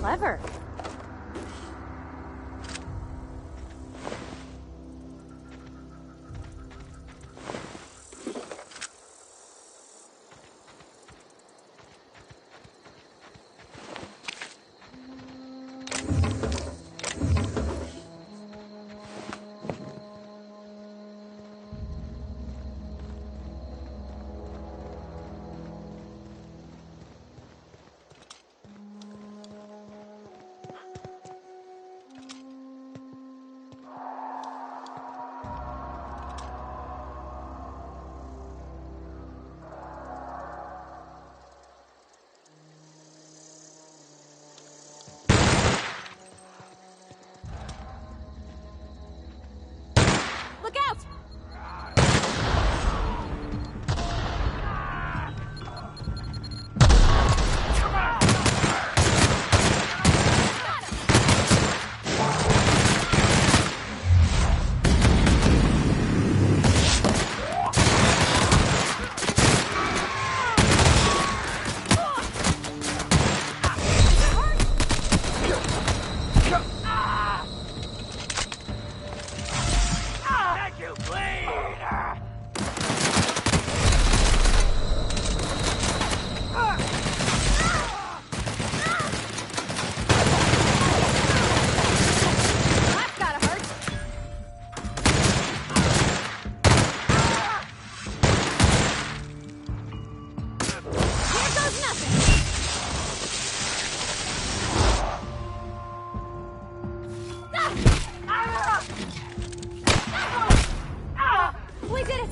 Clever. Look out! We did it!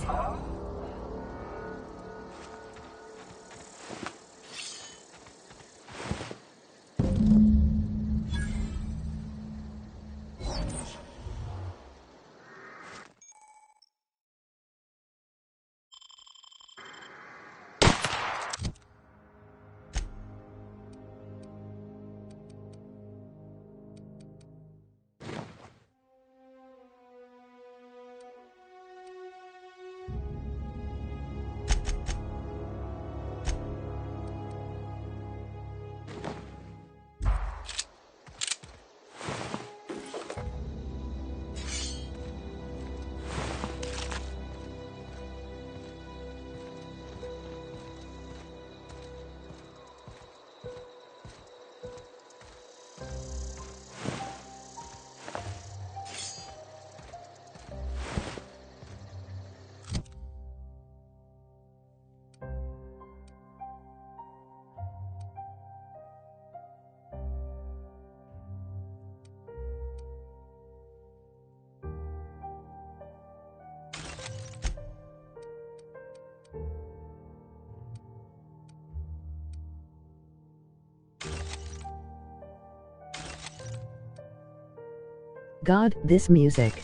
God, this music.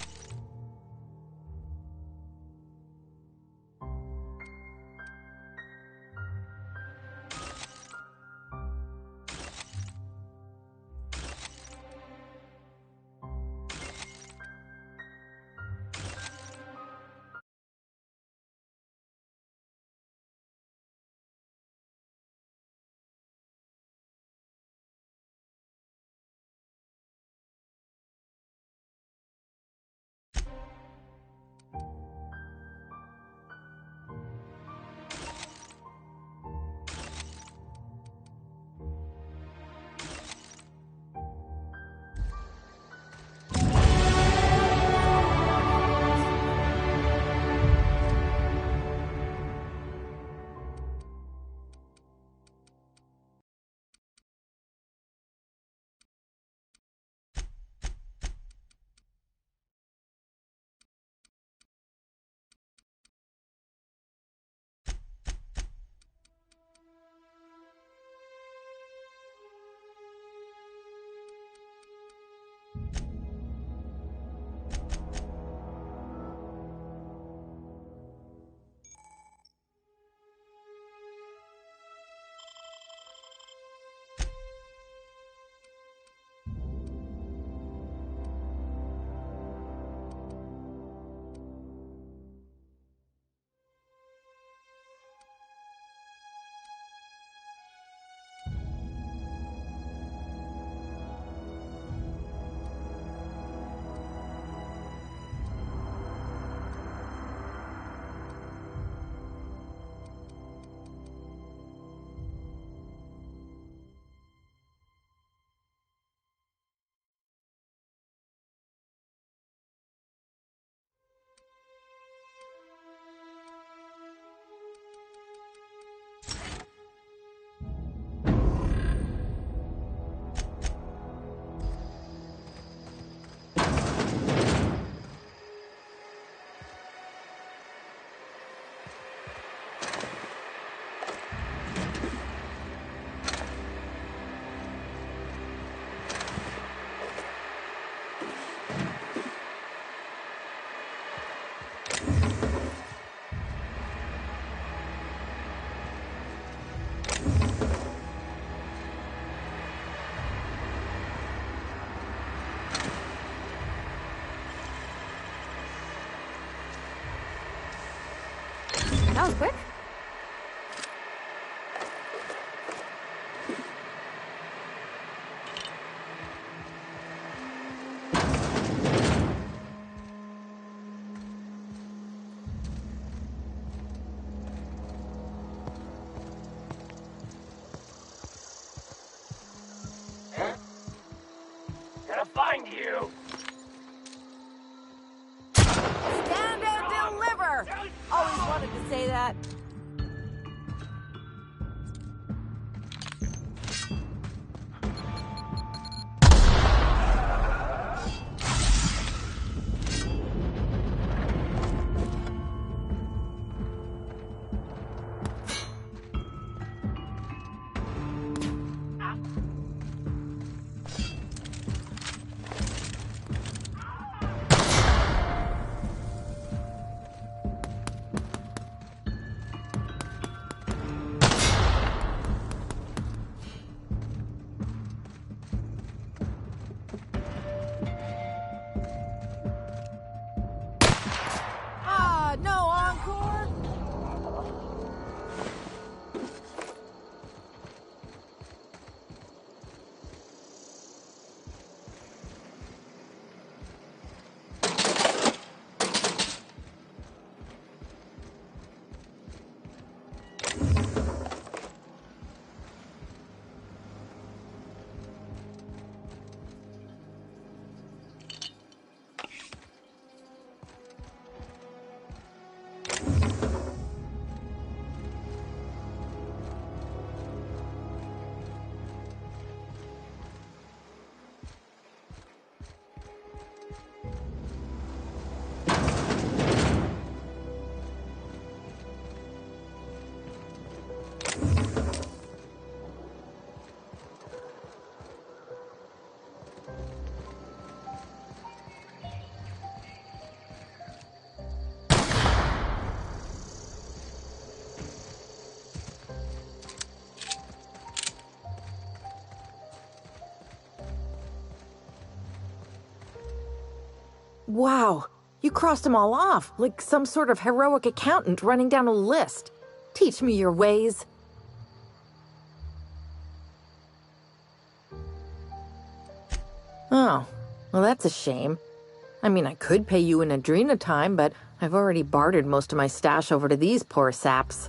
Wow, you crossed them all off, like some sort of heroic accountant running down a list. Teach me your ways. Oh, well that's a shame. I mean, I could pay you in Adrena time, but I've already bartered most of my stash over to these poor saps.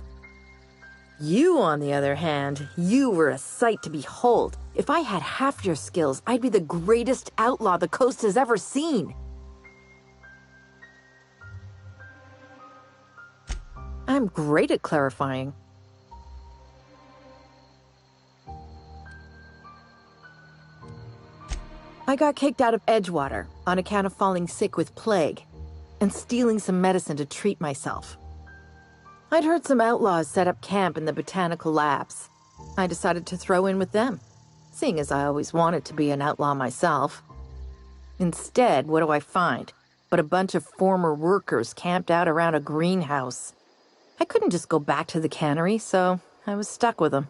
You, on the other hand, you were a sight to behold. If I had half your skills, I'd be the greatest outlaw the coast has ever seen. I'm great at clarifying. I got kicked out of Edgewater on account of falling sick with plague and stealing some medicine to treat myself. I'd heard some outlaws set up camp in the botanical labs. I decided to throw in with them, seeing as I always wanted to be an outlaw myself. Instead, what do I find but a bunch of former workers camped out around a greenhouse? I couldn't just go back to the cannery, so I was stuck with them.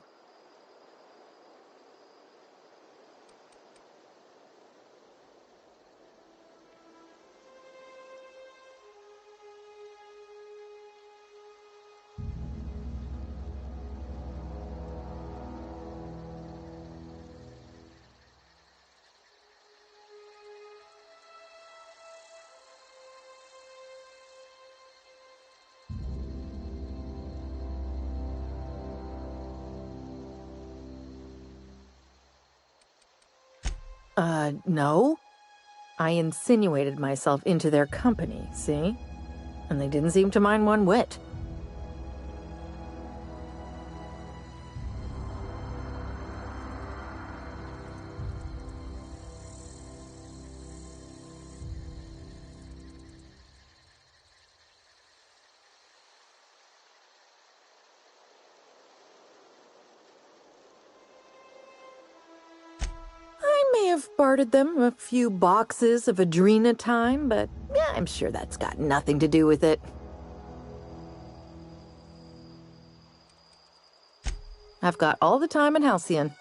No. I insinuated myself into their company, see? And they didn't seem to mind one whit. I may have bartered them a few boxes of Adrena time, but yeah, I'm sure that's got nothing to do with it. I've got all the time in Halcyon.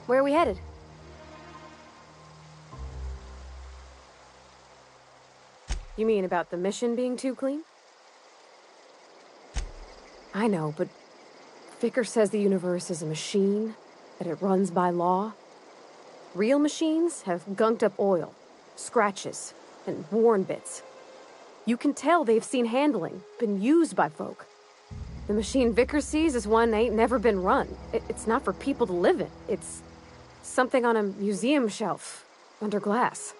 Where are we headed? You mean about the mission being too clean? I know, but Vicker says the universe is a machine, that it runs by law. Real machines have gunked up oil, scratches, and worn bits. You can tell they've seen handling, been used by folk. The machine Vicker sees is one ain't never been run. It's not for people to live in. It's something on a museum shelf, under glass.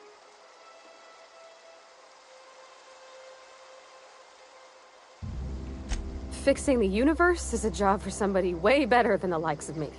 Fixing the universe is a job for somebody way better than the likes of me.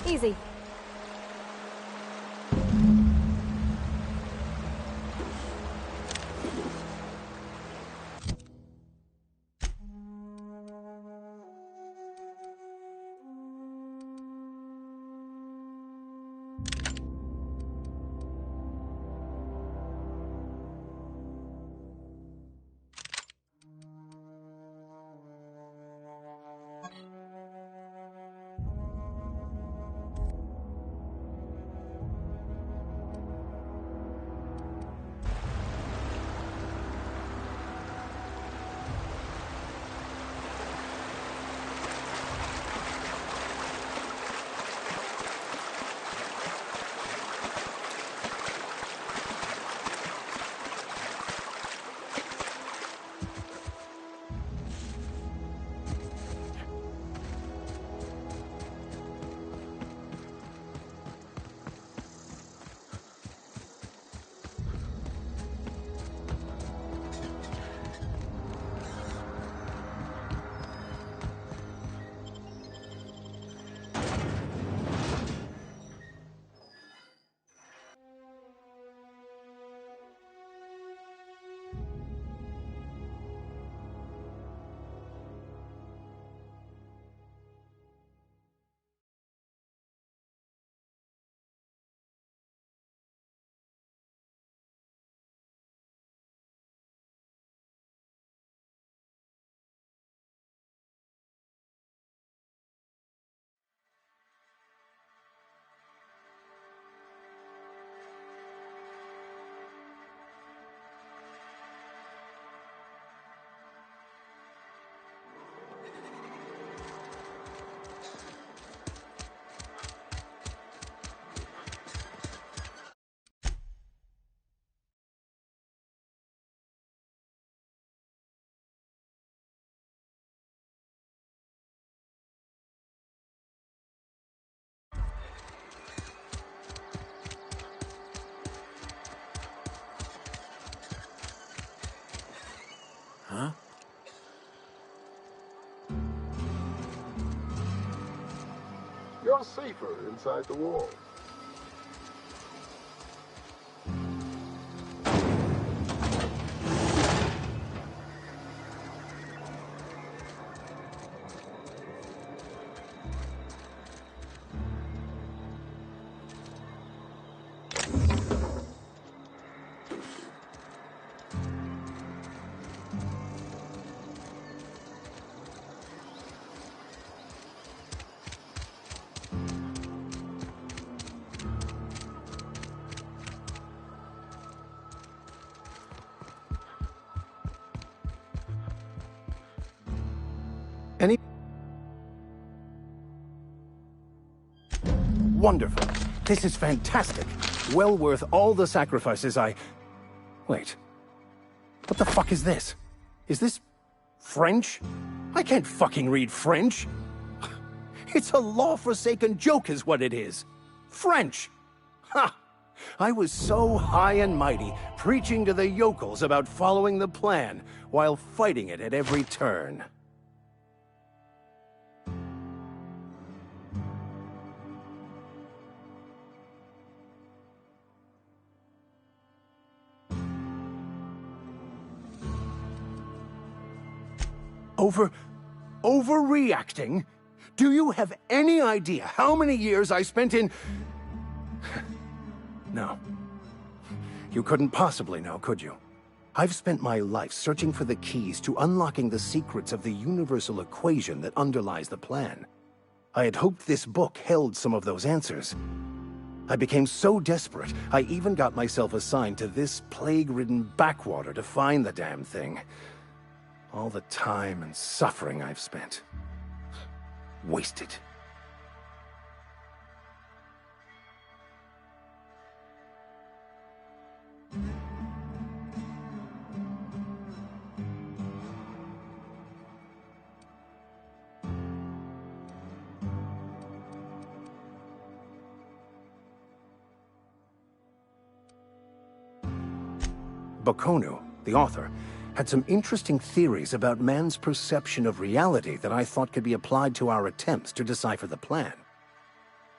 Easy. Huh? You're safer inside the walls. Any? Wonderful. This is fantastic. Well worth all the sacrifices I... Wait. What the fuck is this? Is this... French? I can't fucking read French. It's a law-forsaken joke is what it is. French! Ha! I was so high and mighty, preaching to the yokels about following the plan, while fighting it at every turn. Overreacting? Do you have any idea how many years I spent in... No. You couldn't possibly know, could you? I've spent my life searching for the keys to unlocking the secrets of the universal equation that underlies the plan. I had hoped this book held some of those answers. I became so desperate, I even got myself assigned to this plague-ridden backwater to find the damn thing. All the time and suffering I've spent. Wasted. Baconu, the author, had some interesting theories about man's perception of reality that I thought could be applied to our attempts to decipher the plan.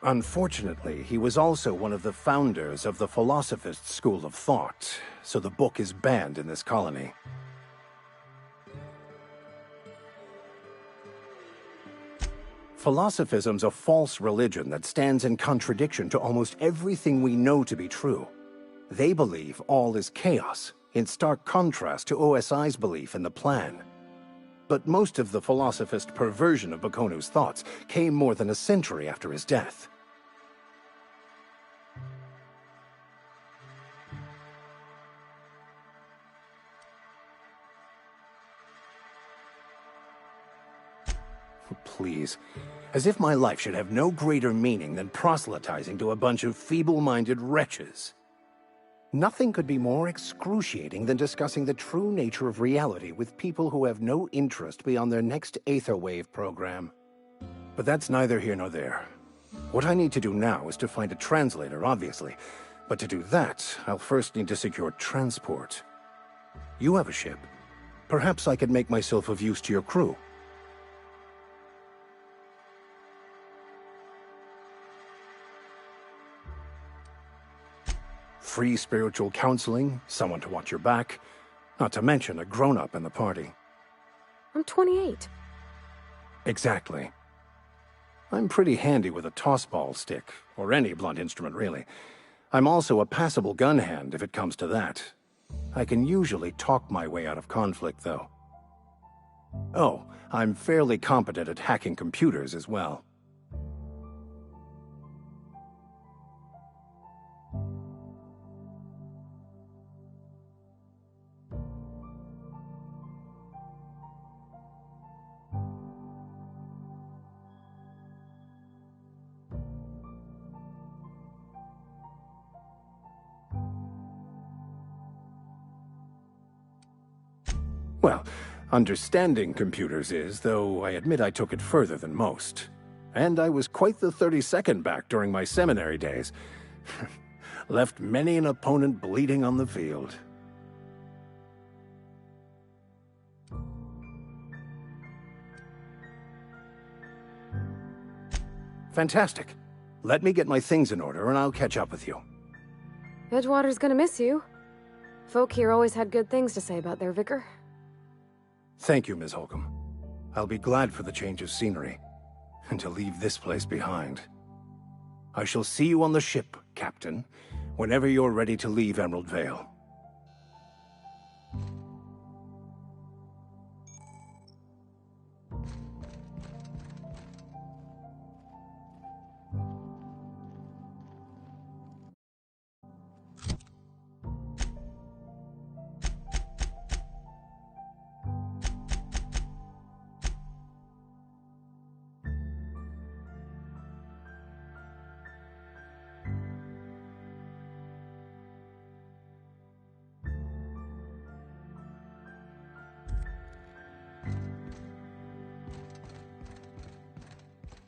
Unfortunately, he was also one of the founders of the Philosophist school of thought, so the book is banned in this colony. Philosophism's a false religion that stands in contradiction to almost everything we know to be true. They believe all is chaos, in stark contrast to OSI's belief in the plan. But most of the philosophist perversion of Baconu's thoughts came more than a century after his death. Please. As if my life should have no greater meaning than proselytizing to a bunch of feeble-minded wretches. Nothing could be more excruciating than discussing the true nature of reality with people who have no interest beyond their next Aetherwave program. But that's neither here nor there. What I need to do now is to find a translator, obviously. But to do that, I'll first need to secure transport. You have a ship. Perhaps I could make myself of use to your crew. Free spiritual counseling, someone to watch your back, not to mention a grown-up in the party. I'm 28. Exactly. I'm pretty handy with a tossball stick, or any blunt instrument really. I'm also a passable gun hand if it comes to that. I can usually talk my way out of conflict, though. Oh, I'm fairly competent at hacking computers as well. Well, understanding computers is, though I admit I took it further than most. And I was quite the 32nd back during my seminary days. Left many an opponent bleeding on the field. Fantastic. Let me get my things in order and I'll catch up with you. Edgewater's gonna miss you. Folk here always had good things to say about their vicar. Thank you, Ms. Holcomb. I'll be glad for the change of scenery, and to leave this place behind. I shall see you on the ship, Captain, whenever you're ready to leave Emerald Vale.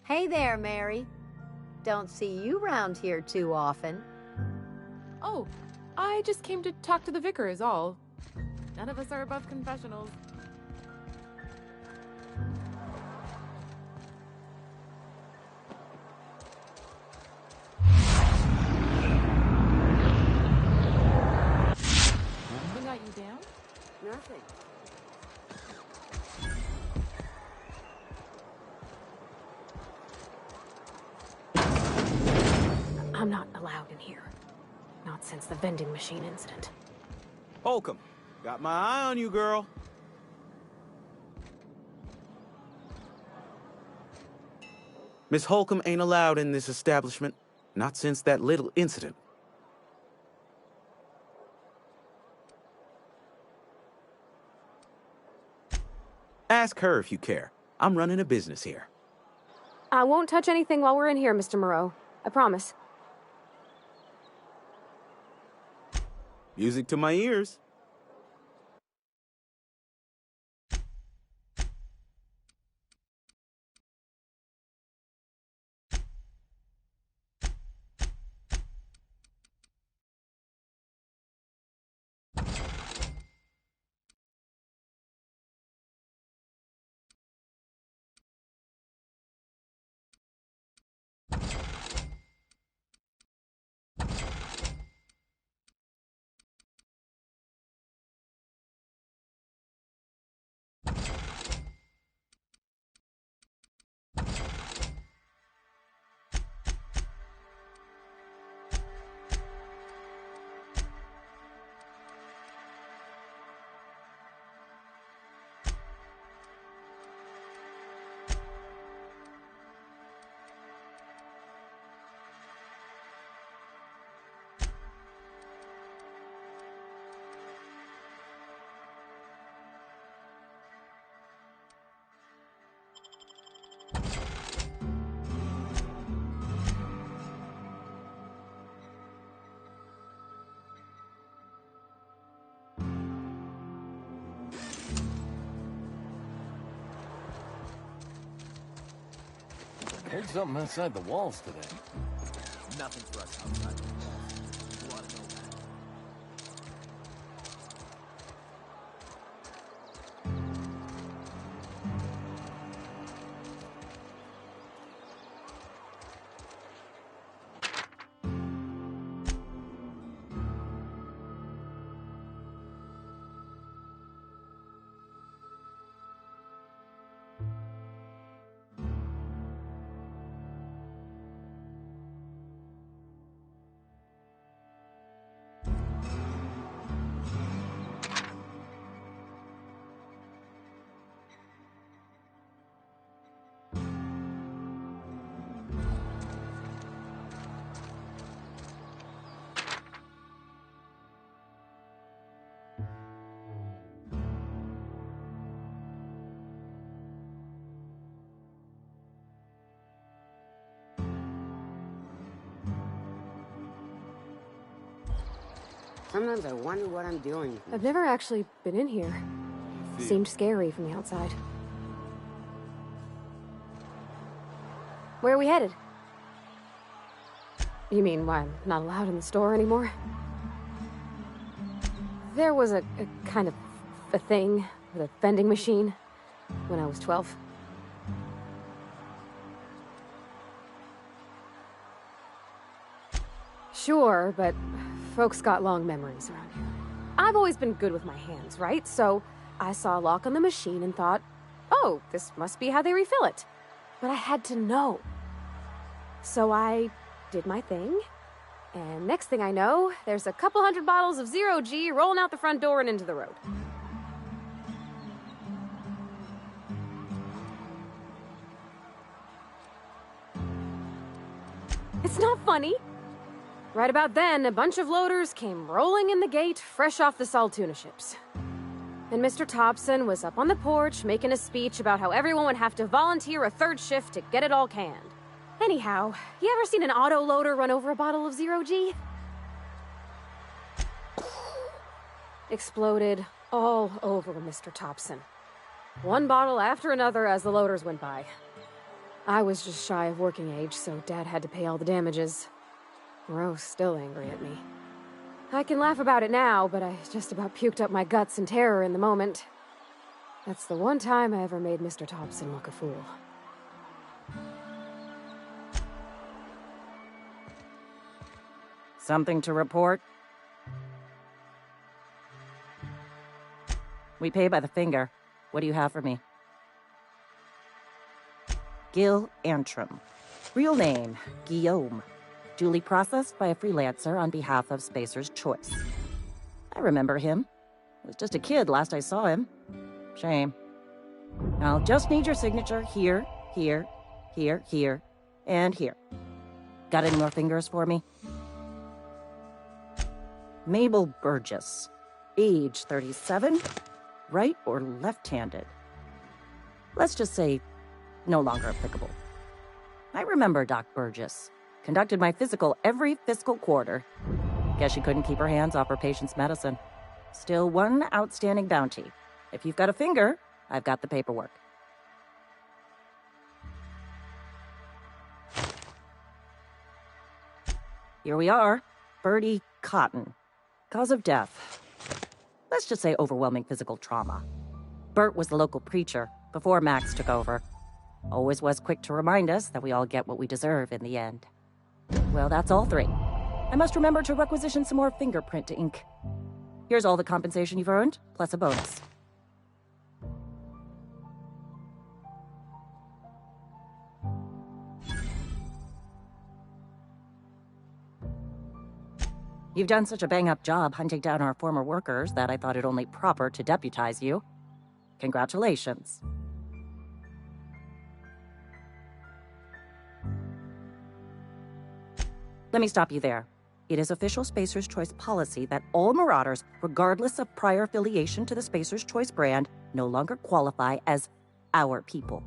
Hey there, Mary. Don't see you round here too often. Oh, I just came to talk to the vicar is all. None of us are above confessionals. What got you down? Nothing. I'm not allowed in here. Not since the vending machine incident. Holcomb, got my eye on you, girl. Miss Holcomb ain't allowed in this establishment. Not since that little incident. Ask her if you care. I'm running a business here. I won't touch anything while we're in here, Mr. Moreau. I promise. Music to my ears. Heard something inside the walls today. Nothing for us outside the walls. You ought to know that. Sometimes I wonder what I'm doing. I've never actually been in here. Seemed scary from the outside. Where are we headed? You mean why I'm not allowed in the store anymore? There was a kind of a thing with a vending machine when I was 12. Sure, but folks got long memories around here. I've always been good with my hands, right? So I saw a lock on the machine and thought, oh, this must be how they refill it. But I had to know. So I did my thing, and next thing I know, there's a couple hundred bottles of 0G rolling out the front door and into the road. It's not funny. Right about then, a bunch of loaders came rolling in the gate, fresh off the Saltuna ships. And Mr. Thompson was up on the porch making a speech about how everyone would have to volunteer a third shift to get it all canned. Anyhow, you ever seen an auto loader run over a bottle of 0G? Exploded all over Mr. Thompson. One bottle after another as the loaders went by. I was just shy of working age, so Dad had to pay all the damages. Rose still angry at me. I can laugh about it now, but I just about puked up my guts in terror in the moment. That's the one time I ever made Mr. Thompson look a fool. Something to report? We pay by the finger. What do you have for me? Gil Antrim. Real name, Guillaume. Duly processed by a freelancer on behalf of Spacer's Choice. I remember him. I was just a kid last I saw him. Shame. I'll just need your signature here, here, here, here, and here. Got any more fingers for me? Mabel Burgess. Age 37. Right or left-handed? Let's just say no longer applicable. I remember Doc Burgess. Conducted my physical every fiscal quarter. Guess she couldn't keep her hands off her patient's medicine. Still one outstanding bounty. If you've got a finger, I've got the paperwork. Here we are. Bertie Cotton. Cause of death. Let's just say overwhelming physical trauma. Bert was the local preacher before Max took over. Always was quick to remind us that we all get what we deserve in the end. Well, that's all three. I must remember to requisition some more fingerprint ink. Here's all the compensation you've earned, plus a bonus. You've done such a bang-up job hunting down our former workers that I thought it only proper to deputize you. Congratulations. Let me stop you there. It is official Spacer's Choice policy that all Marauders, regardless of prior affiliation to the Spacer's Choice brand, no longer qualify as our people.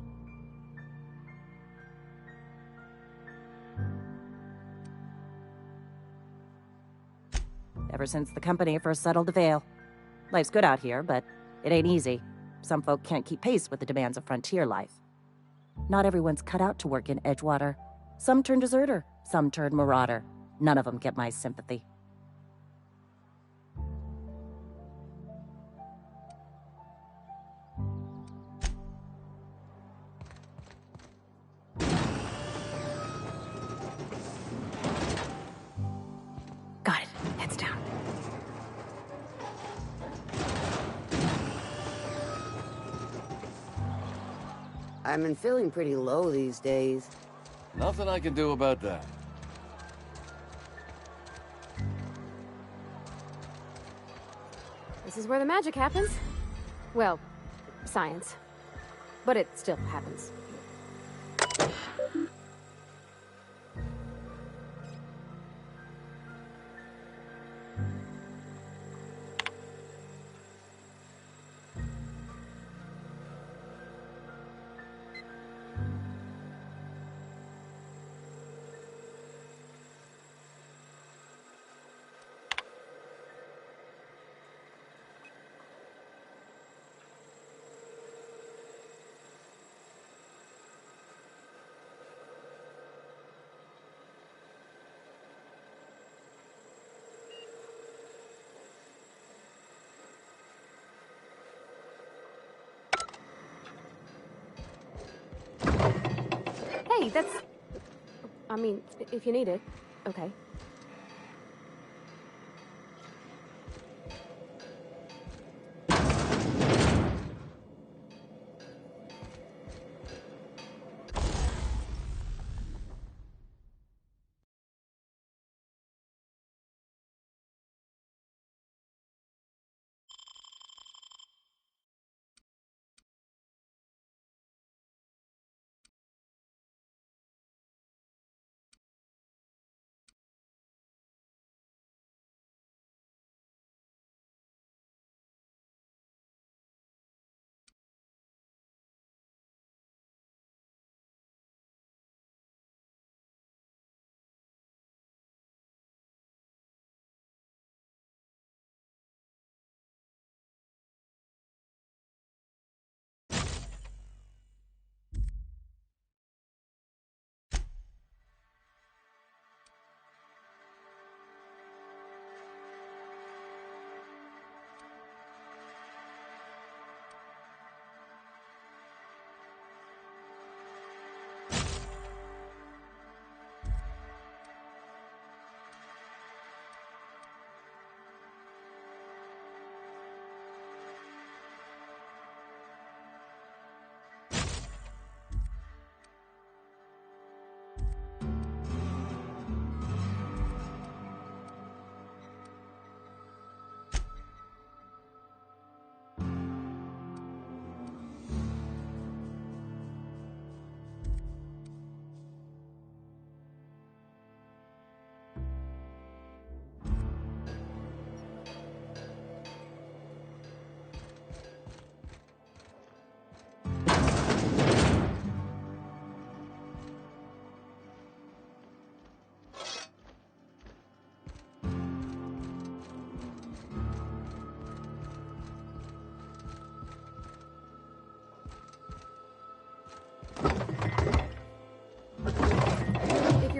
Ever since the company first settled the Vale. Life's good out here, but it ain't easy. Some folk can't keep pace with the demands of frontier life. Not everyone's cut out to work in Edgewater. Some turn deserter, some turn marauder. None of them get my sympathy. Got it. Heads down. I've been feeling pretty low these days. Nothing I can do about that. This is where the magic happens. Well, science. But it still happens. Hey, that's... I mean, if you need it, okay.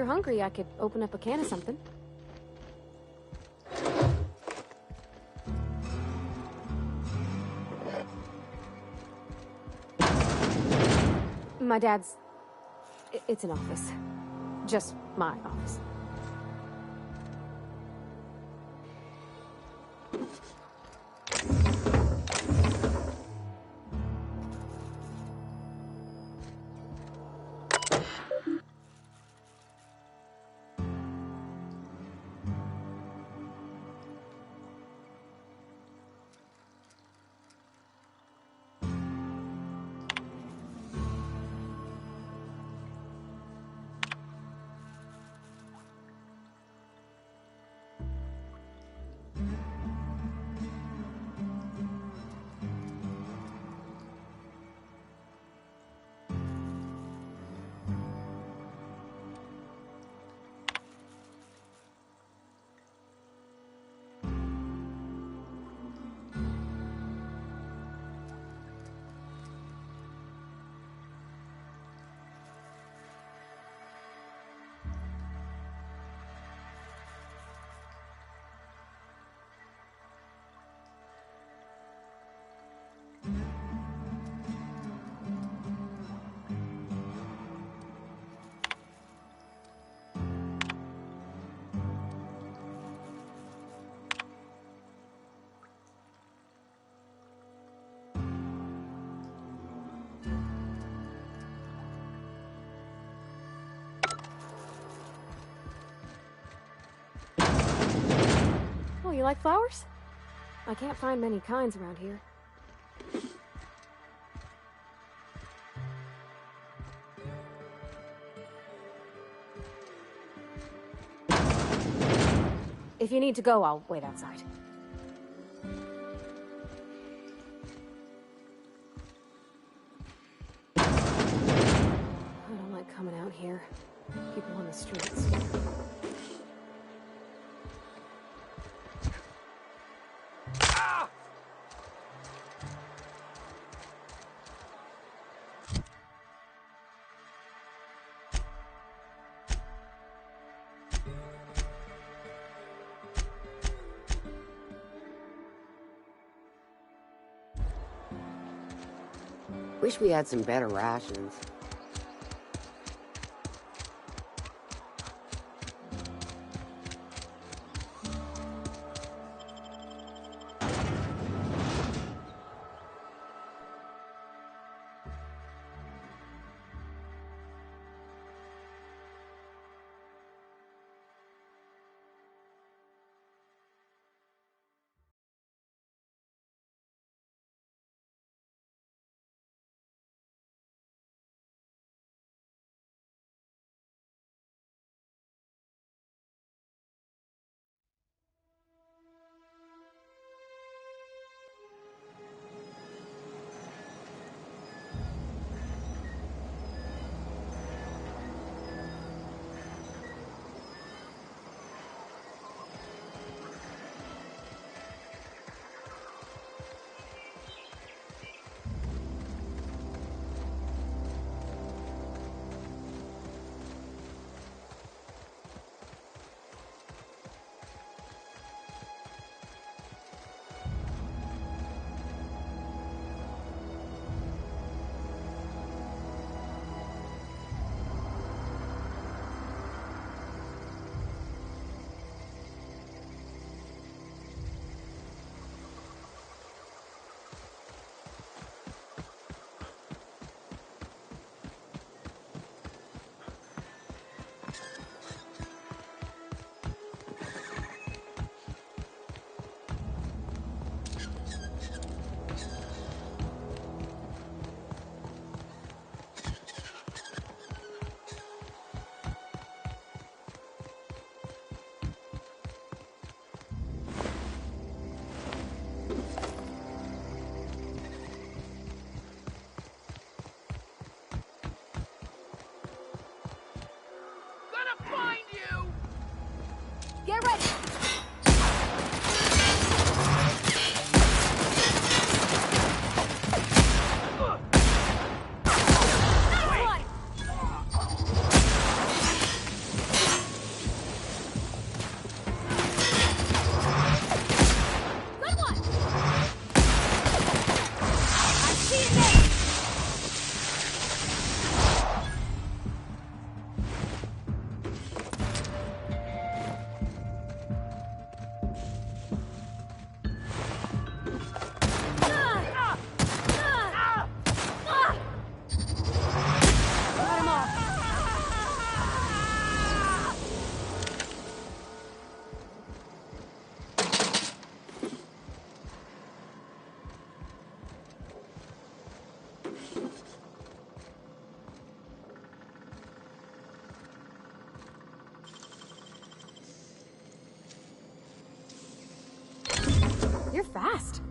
hungry, I could open up a can of something. My dad's... It's an office. Just my office. Oh, you like flowers? I can't find many kinds around here. If you need to go, I'll wait outside. I don't like coming out here. People on the streets. Wish we had some better rations. You're fast.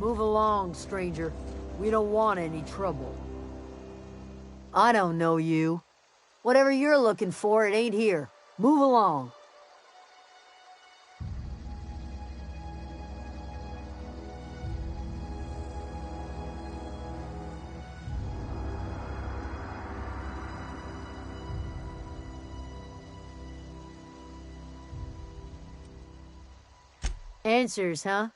Move along, stranger. We don't want any trouble. I don't know you. Whatever you're looking for, it ain't here. Move along. Answers, huh?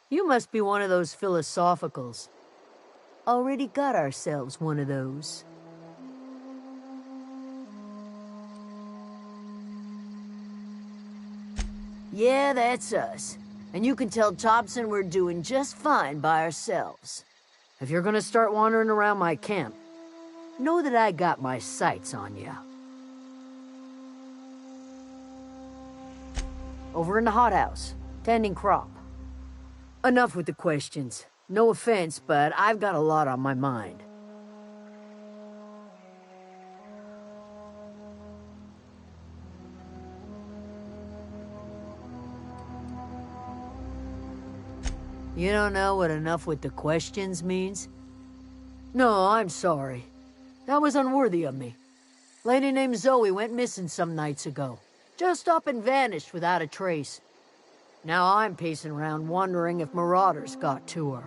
You must be one of those philosophicals. Already got ourselves one of those. Yeah, that's us. And you can tell Thompson we're doing just fine by ourselves. If you're gonna start wandering around my camp, know that I got my sights on you. Over in the hothouse, tending crop. Enough with the questions. No offense, but I've got a lot on my mind. You don't know what enough with the questions means? No, I'm sorry. That was unworthy of me. Lady named Zoe went missing some nights ago. Just up and vanished without a trace. Now I'm pacing around wondering if marauders got to her.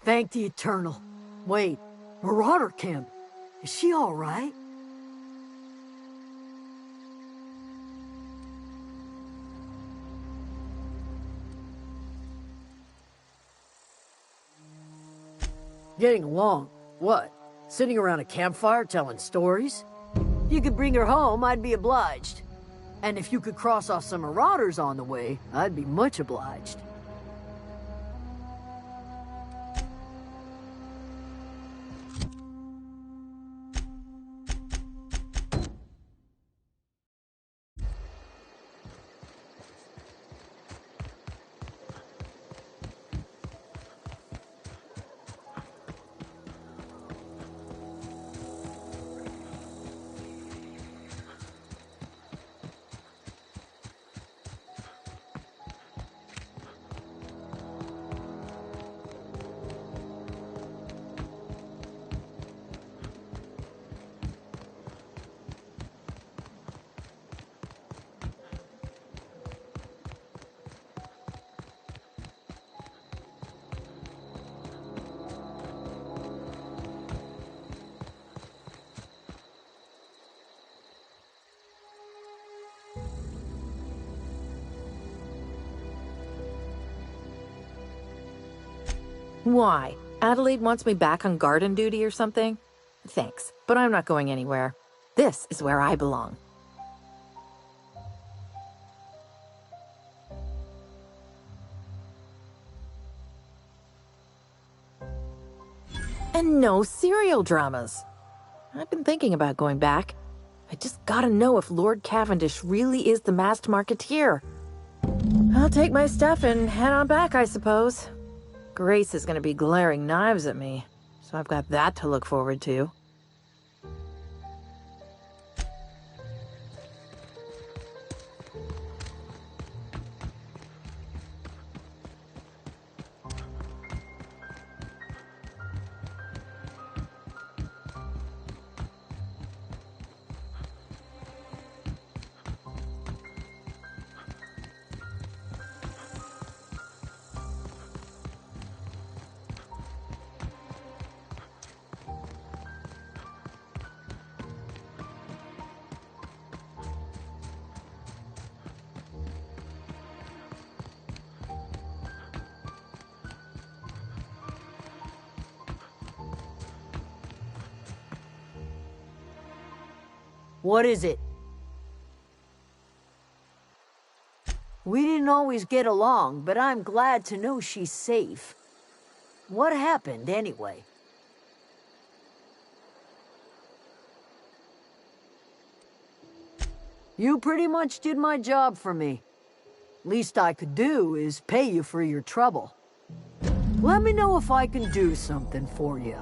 Thank the Eternal. Wait, Marauder Camp. Is she all right? Getting along. What? Sitting around a campfire telling stories? If you could bring her home, I'd be obliged. And if you could cross off some marauders on the way, I'd be much obliged. Why? Adelaide wants me back on garden duty or something? Thanks, but I'm not going anywhere. This is where I belong. And no serial dramas. I've been thinking about going back. I just gotta know if Lord Cavendish really is the masked marketeer. I'll take my stuff and head on back, I suppose. Grace is gonna be glaring knives at me, so I've got that to look forward to. What is it? We didn't always get along, but I'm glad to know she's safe. What happened, anyway? You pretty much did my job for me. Least I could do is pay you for your trouble. Let me know if I can do something for you.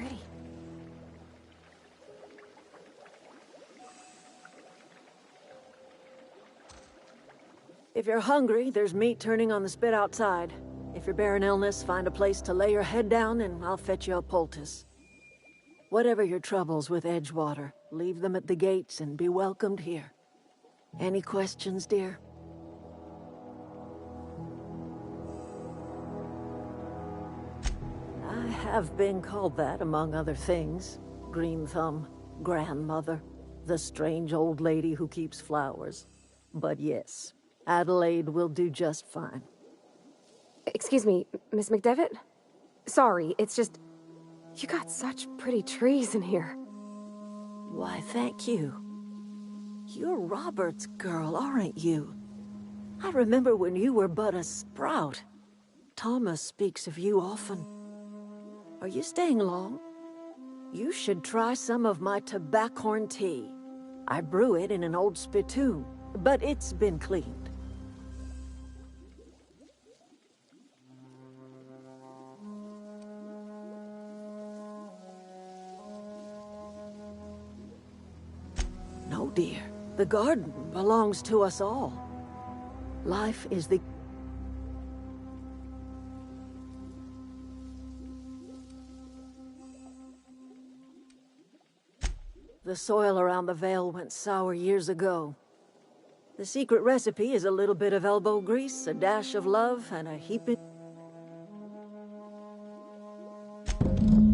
pretty. If you're hungry, there's meat turning on the spit outside. If you're bearing illness, find a place to lay your head down and I'll fetch you a poultice. Whatever your troubles with Edgewater, leave them at the gates and be welcomed here. Any questions, dear? I have been called that, among other things. Green Thumb, grandmother, the strange old lady who keeps flowers. But yes, Adelaide will do just fine. Excuse me, Miss McDevitt? Sorry, it's just... You got such pretty trees in here. Why, thank you. You're Robert's girl, aren't you? I remember when you were but a sprout. Thomas speaks of you often. Are you staying long? You should try some of my tobaccorn tea. I brew it in an old spittoon, but it's been cleaned. No, dear. The garden belongs to us all. Life is the... The soil around the Vale went sour years ago. The secret recipe is a little bit of elbow grease, a dash of love, and a heap of...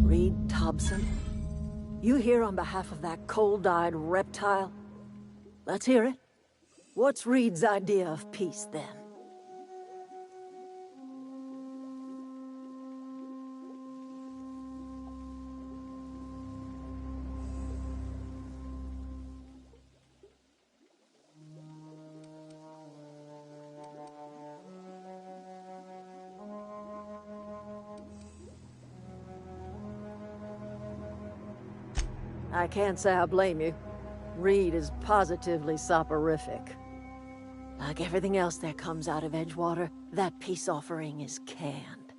Reed Thompson? You here on behalf of that cold-eyed reptile? Let's hear it. What's Reed's idea of peace, then? I can't say I blame you. Reed is positively soporific. Like everything else that comes out of Edgewater, that peace offering is canned.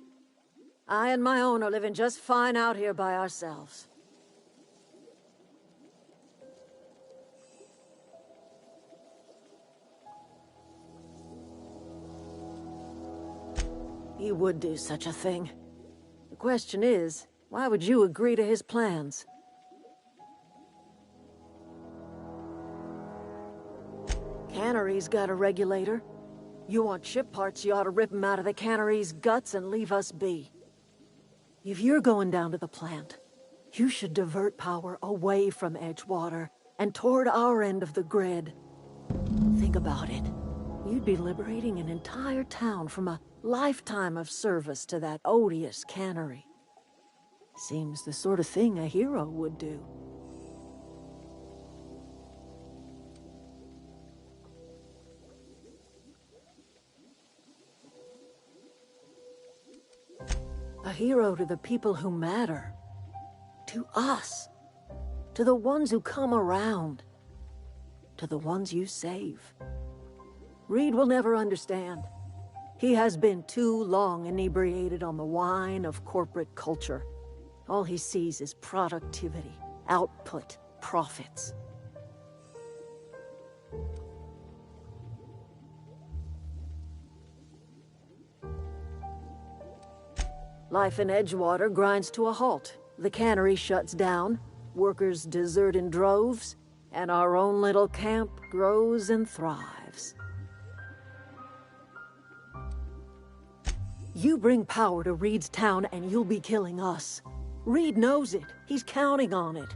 I and my own are living just fine out here by ourselves. He would do such a thing. The question is, why would you agree to his plans? Cannery's got a regulator. You want ship parts, you ought to rip them out of the cannery's guts and leave us be. If you're going down to the plant, you should divert power away from Edgewater and toward our end of the grid. Think about it. You'd be liberating an entire town from a lifetime of service to that odious cannery. Seems the sort of thing a hero would do. A hero to the people who matter. To us. To the ones who come around. To the ones you save. Reed will never understand. He has been too long inebriated on the wine of corporate culture. All he sees is productivity, output, profits. Life in Edgewater grinds to a halt. The cannery shuts down, workers desert in droves, and our own little camp grows and thrives. You bring power to Reed's town and you'll be killing us. Reed knows it. He's counting on it.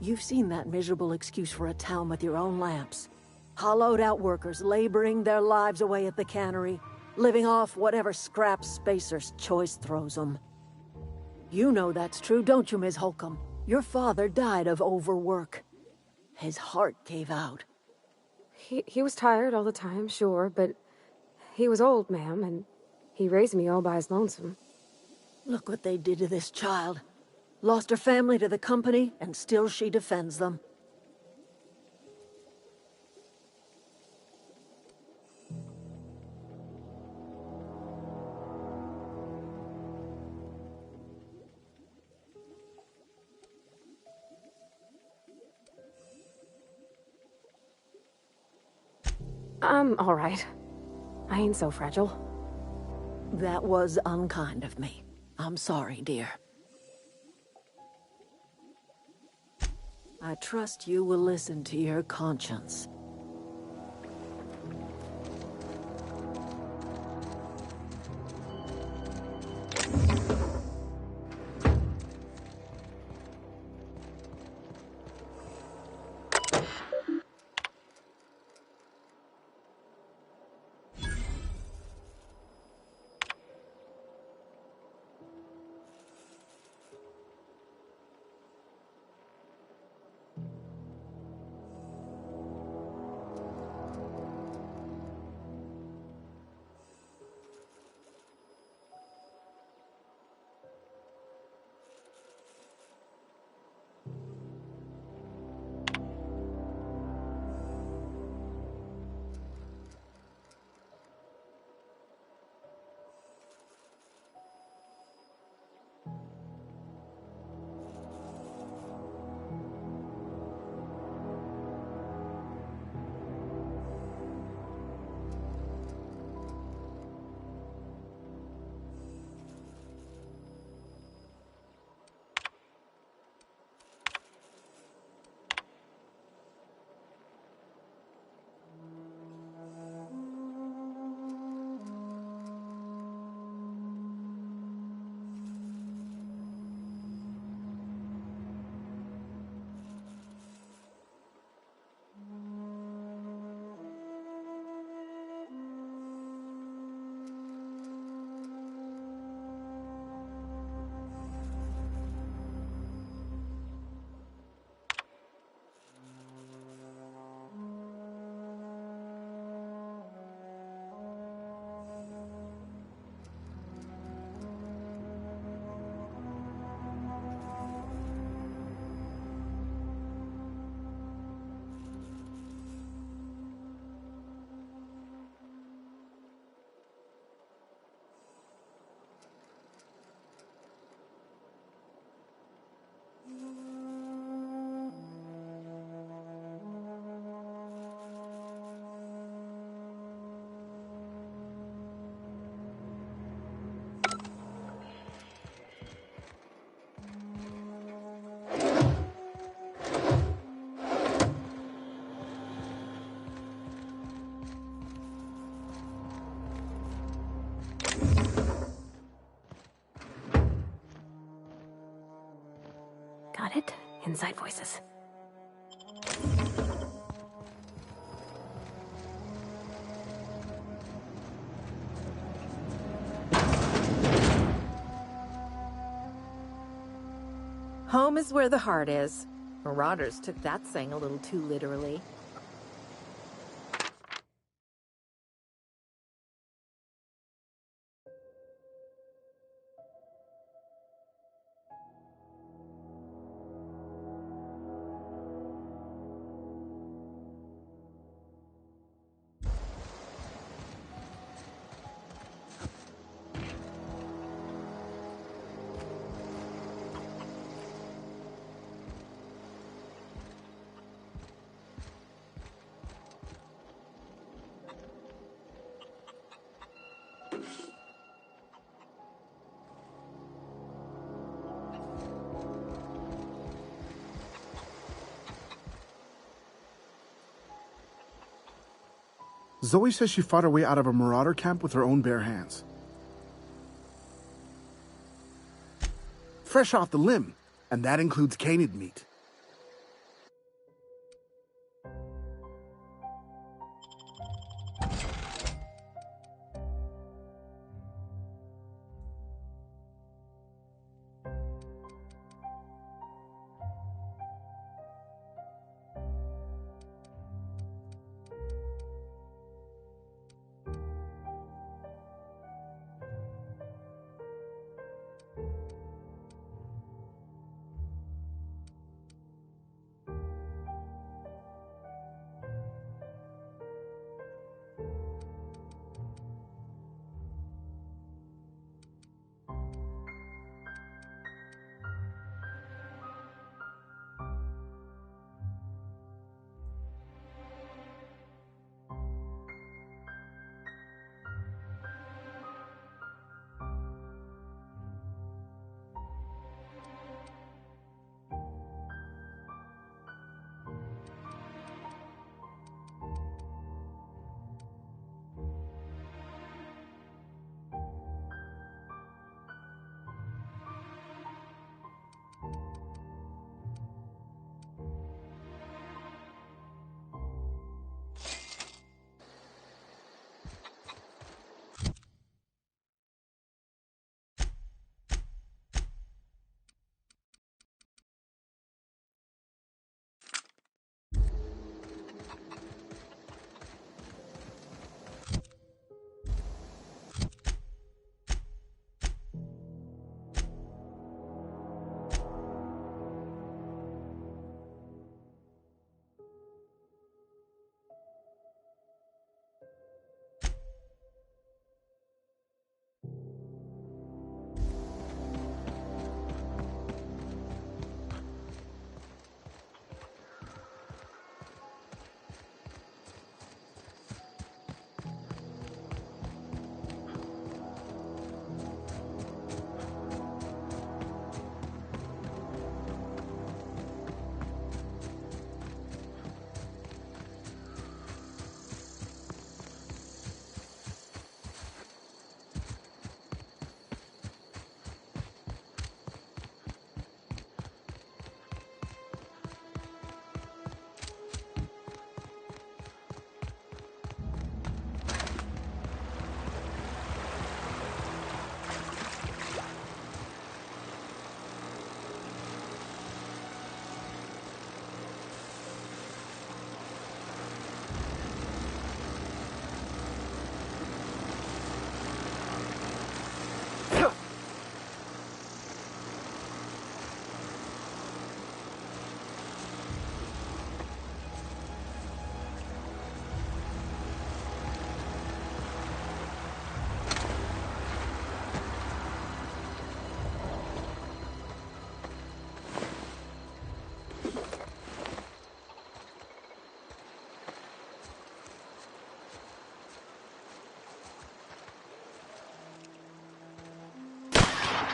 You've seen that miserable excuse for a town with your own lamps. Hollowed out workers laboring their lives away at the cannery, living off whatever scrap Spacer's choice throws them. You know that's true, don't you, Ms. Holcomb? Your father died of overwork. His heart gave out. He was tired all the time, sure, but he was old, ma'am, and he raised me all by his lonesome. Look what they did to this child. Lost her family to the company, and still she defends them. I'm all right. I ain't so fragile. That was unkind of me. I'm sorry, dear. I trust you will listen to your conscience. Got it? Inside voices. Home is where the heart is. Marauders took that saying a little too literally. Zoe says she fought her way out of a marauder camp with her own bare hands. Fresh off the limb, and that includes canid meat.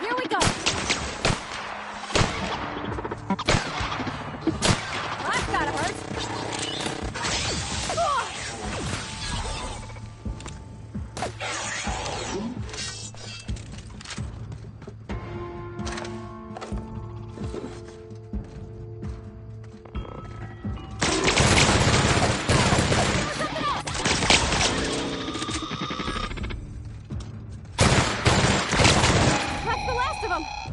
Here we go. That's gotta hurt. That's the last of them.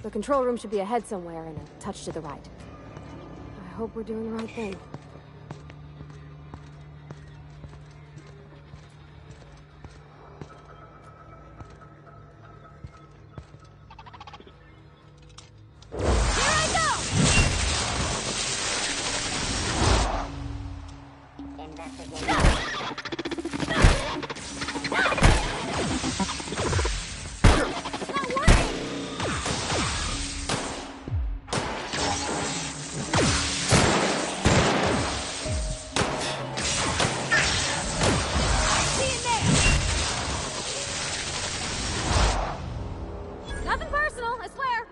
The control room should be ahead somewhere and a touch to the right. I hope we're doing the right thing. Nothing personal, I swear.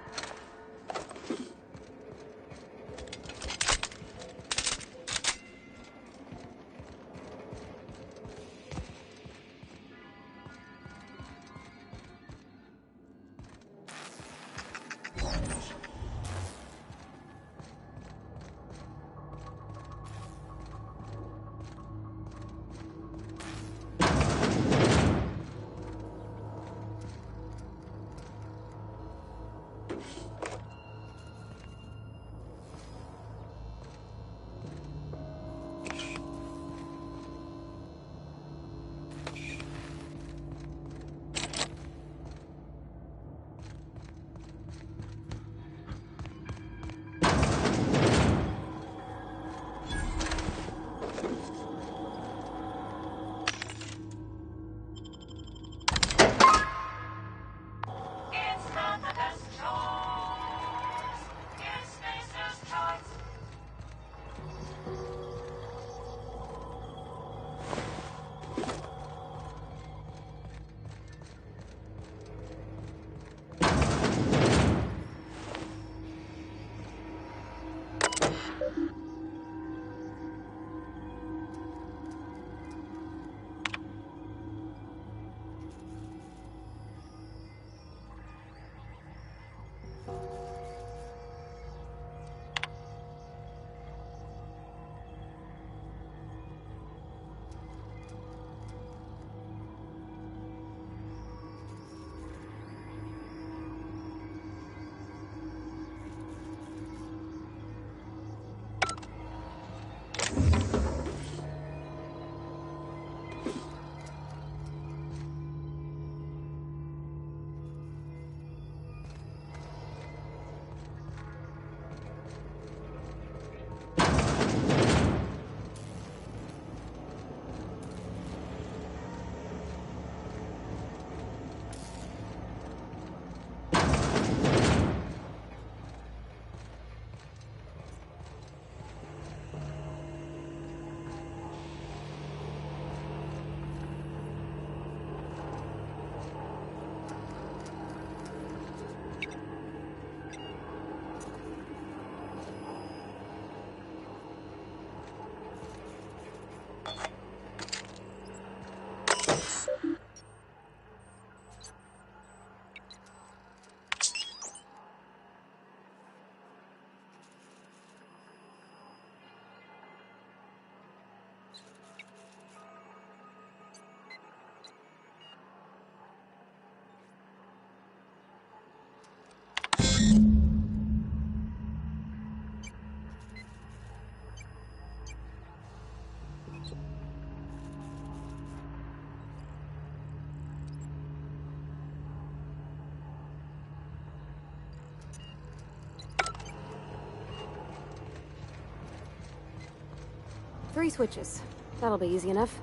Three switches. That'll be easy enough.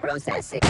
processing.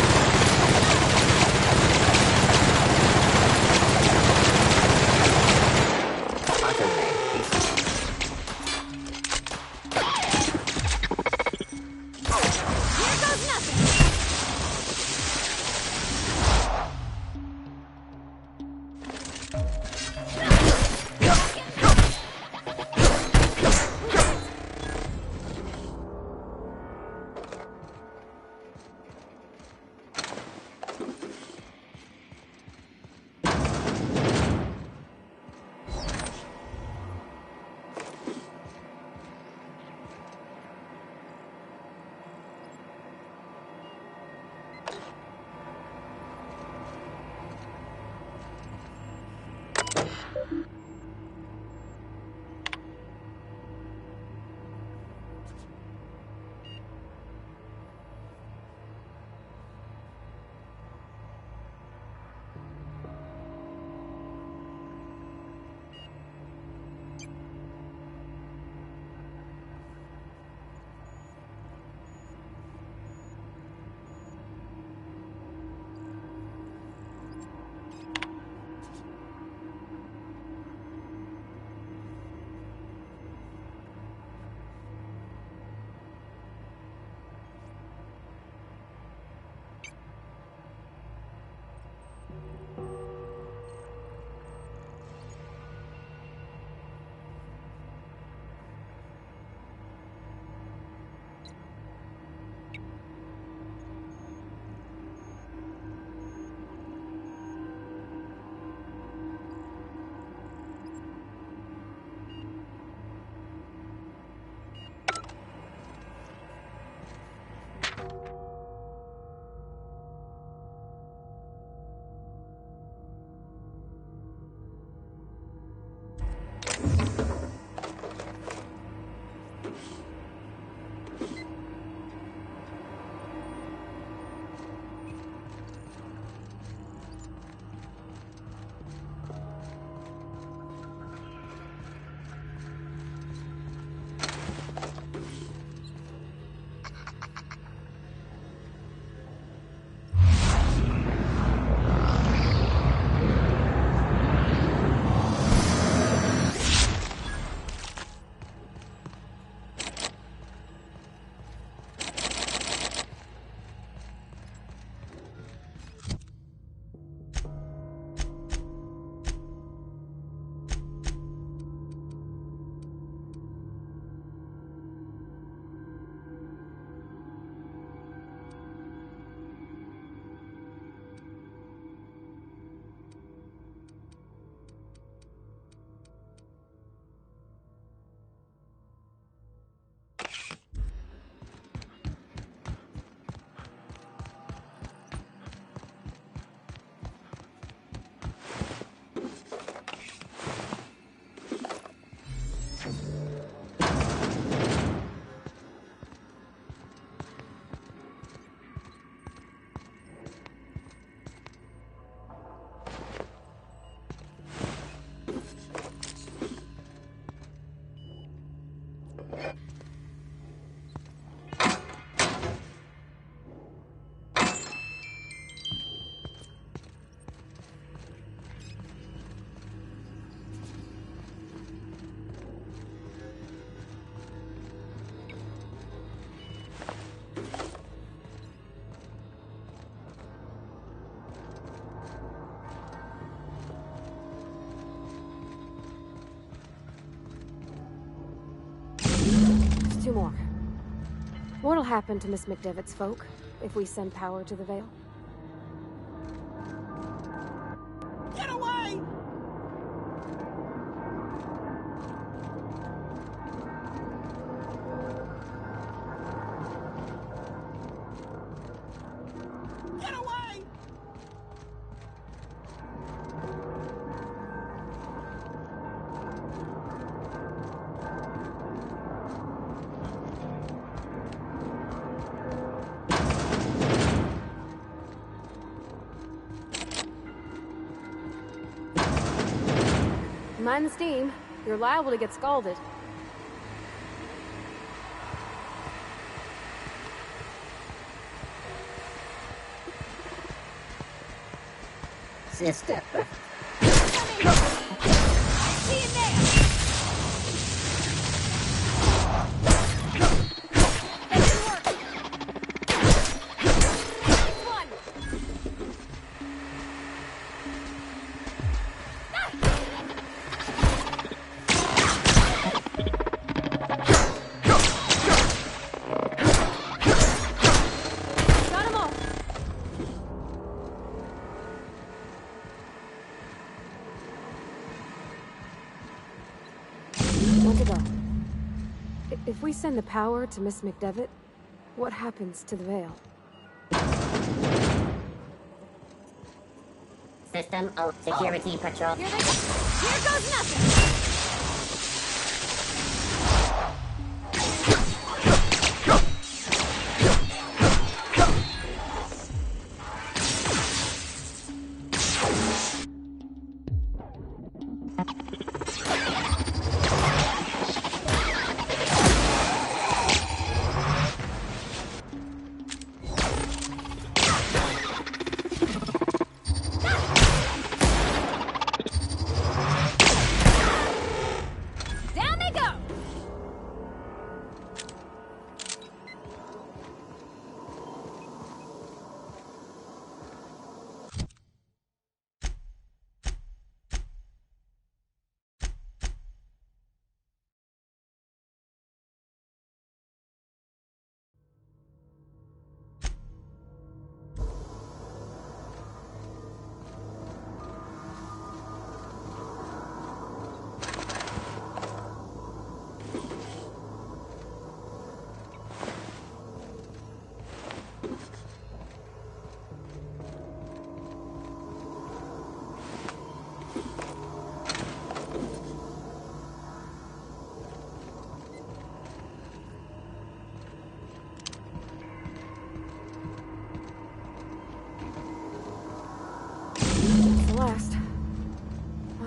Two more. What'll happen to Miss McDevitt's folk if we send power to the Vale? Get away! Get away! Mind the steam. You're liable to get scalded. sister. If we send the power to Miss McDevitt, what happens to the veil? System of security patrol. Here goes nothing!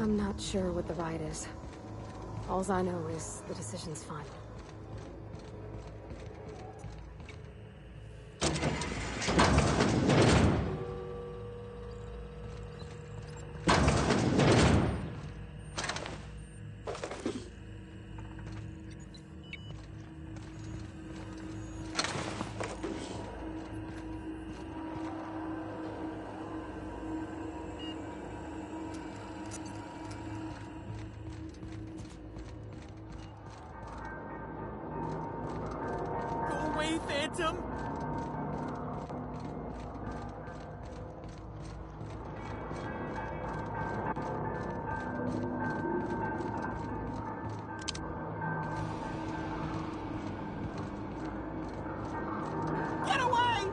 I'm not sure what the right is. Alls I know is the decision's final. Phantom? Get away!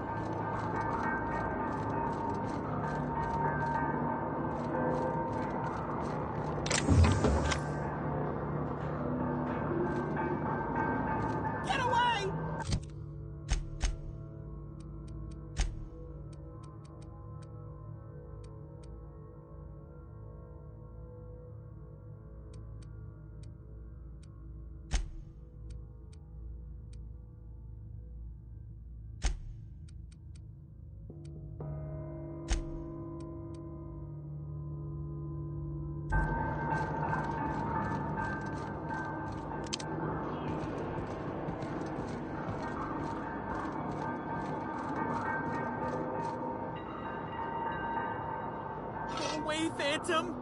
Get away! Go away, Phantom!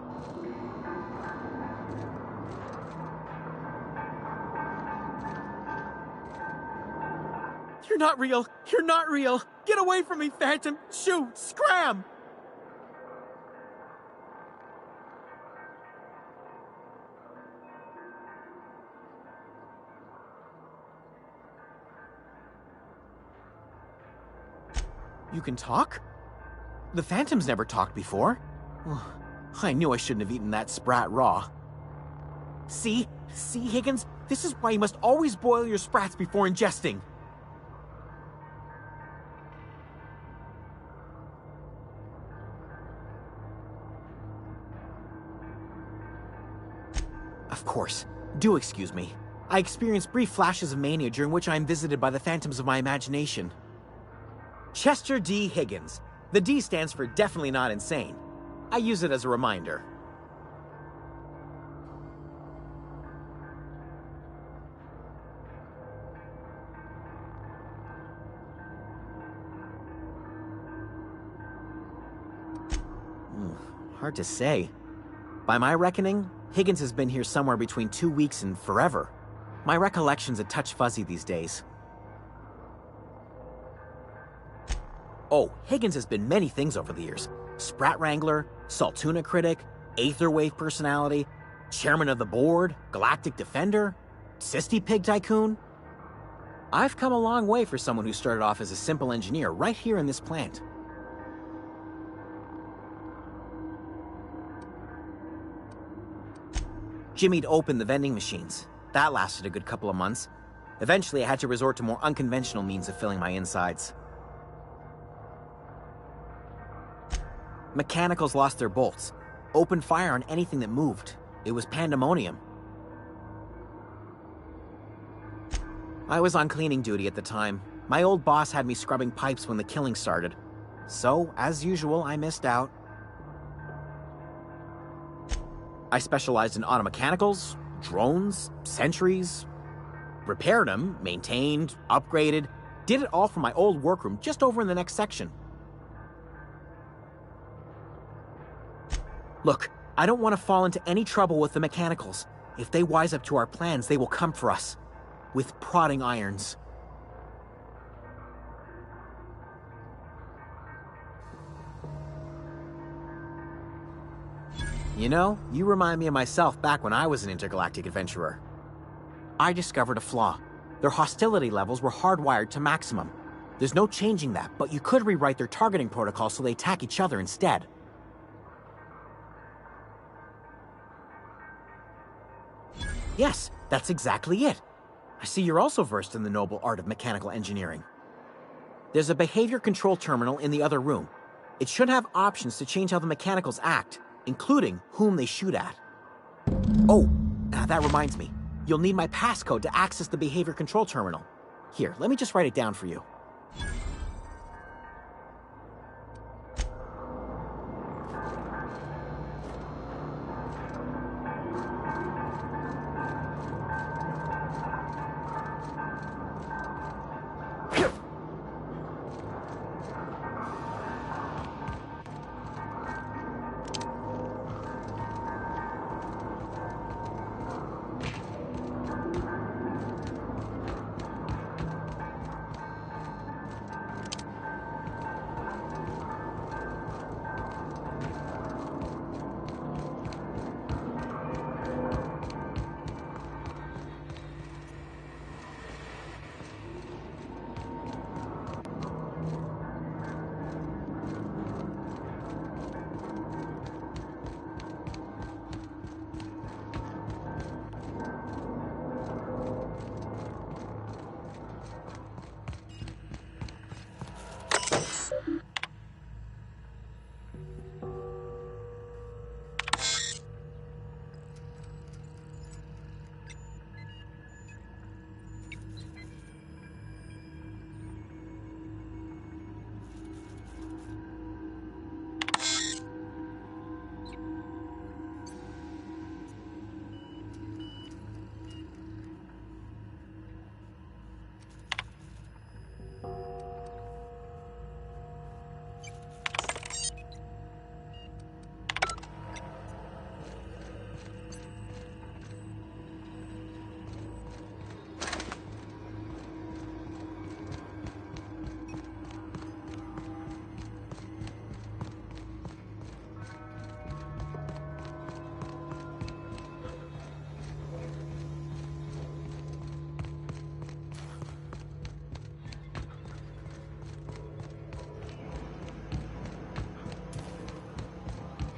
You're not real! You're not real! Get away from me, Phantom! Shoot! Scram! You can talk? The Phantom's never talked before. I knew I shouldn't have eaten that sprat raw. See? See, Higgins? This is why you must always boil your sprats before ingesting. Of course. Do excuse me. I experience brief flashes of mania during which I am visited by the phantoms of my imagination. Chester D. Higgins. The D stands for definitely not insane. I use it as a reminder. Hard to say. By my reckoning, Higgins has been here somewhere between 2 weeks and forever. My recollection's a touch fuzzy these days. Oh, Higgins has been many things over the years. Sprat Wrangler, Saltuna Critic, Aetherwave Personality, Chairman of the Board, Galactic Defender, Sisty Pig Tycoon. I've come a long way for someone who started off as a simple engineer right here in this plant. Jimmy'd opened the vending machines. That lasted a good couple of months. Eventually, I had to resort to more unconventional means of filling my insides. Mechanicals lost their bolts, opened fire on anything that moved. It was pandemonium. I was on cleaning duty at the time. My old boss had me scrubbing pipes when the killing started. So, as usual, I missed out. I specialized in automechanicals, drones, sentries. Repaired them, maintained, upgraded, did it all from my old workroom just over in the next section. Look, I don't want to fall into any trouble with the mechanicals. If they wise up to our plans, they will come for us. With prodding irons. You know, you remind me of myself back when I was an intergalactic adventurer. I discovered a flaw. Their hostility levels were hardwired to maximum. There's no changing that, but you could rewrite their targeting protocol so they attack each other instead. Yes, that's exactly it. I see you're also versed in the noble art of mechanical engineering. There's a behavior control terminal in the other room. It should have options to change how the mechanicals act, including whom they shoot at. Oh, that reminds me. You'll need my passcode to access the behavior control terminal. Here, let me just write it down for you.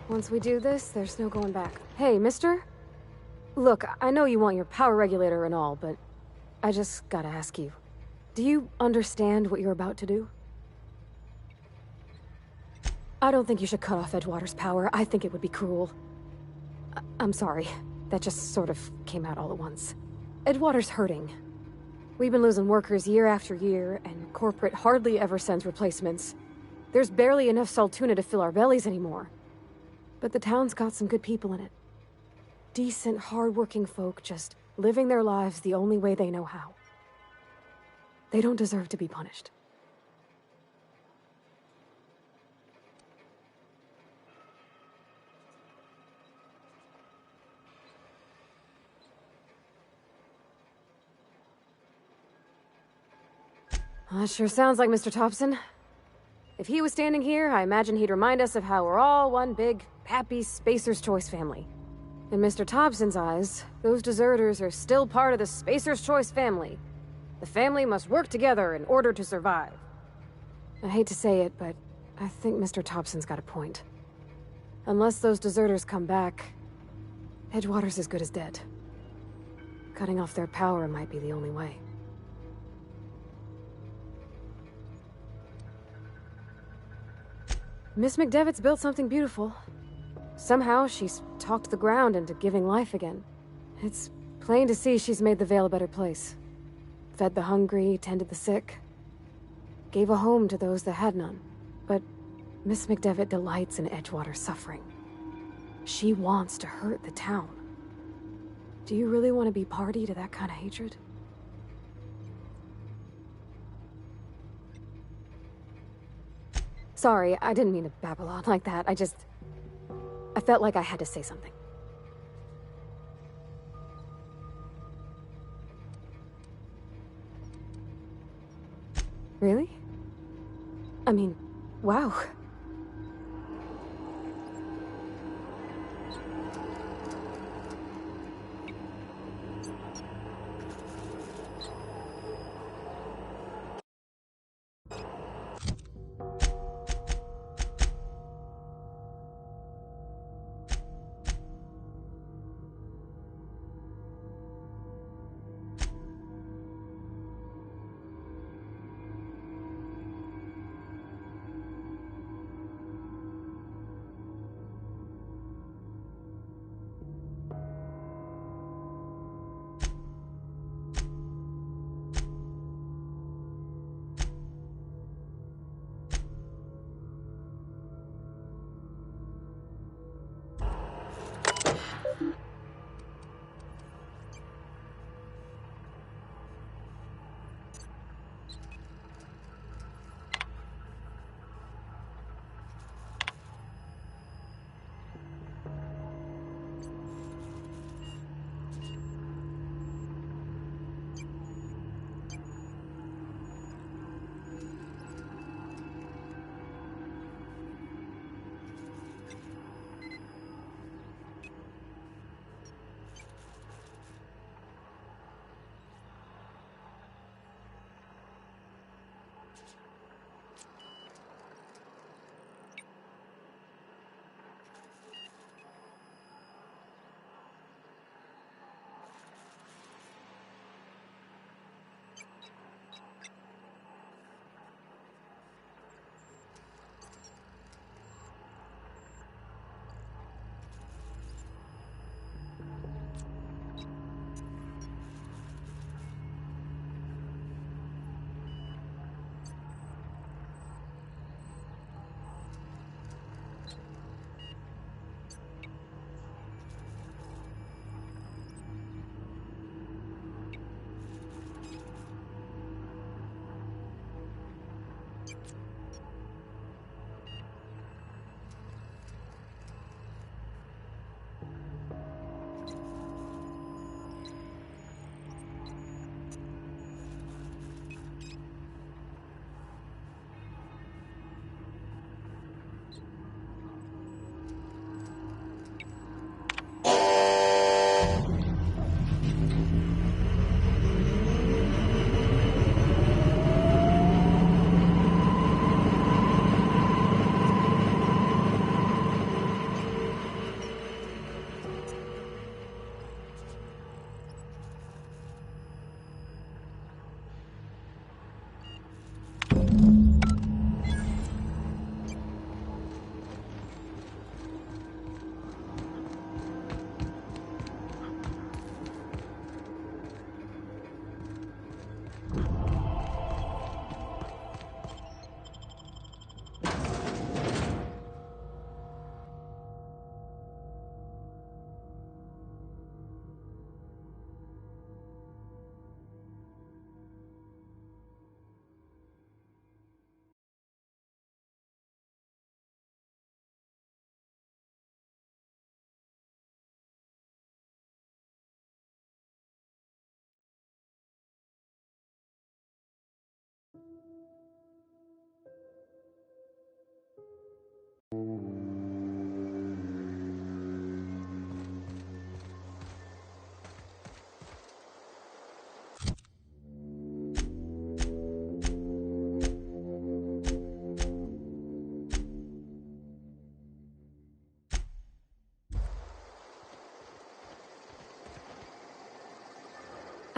Once we do this, there's no going back. Hey, mister? Look, I know you want your power regulator and all, but I just gotta ask you. Do you understand what you're about to do? I don't think you should cut off Edgewater's power. I think it would be cruel. I'm sorry. That just sort of came out all at once. Edgewater's hurting. We've been losing workers year after year, and corporate hardly ever sends replacements. There's barely enough Saltuna to fill our bellies anymore. But the town's got some good people in it. Decent, hard-working folk just living their lives the only way they know how. They don't deserve to be punished. That sure sounds like Mr. Thompson. If he was standing here, I imagine he'd remind us of how we're all one big, happy Spacer's Choice family. In Mr. Thompson's eyes, those deserters are still part of the Spacer's Choice family. The family must work together in order to survive. I hate to say it, but I think Mr. Thompson's got a point. Unless those deserters come back, Edgewater's as good as dead. Cutting off their power might be the only way. Miss McDevitt's built something beautiful. Somehow, she's talked the ground into giving life again. It's plain to see she's made the Vale a better place. Fed the hungry, tended the sick. Gave a home to those that had none. But Miss McDevitt delights in Edgewater's suffering. She wants to hurt the town. Do you really want to be party to that kind of hatred? Sorry, I didn't mean to babble on like that. I felt like I had to say something. Really? I mean, wow.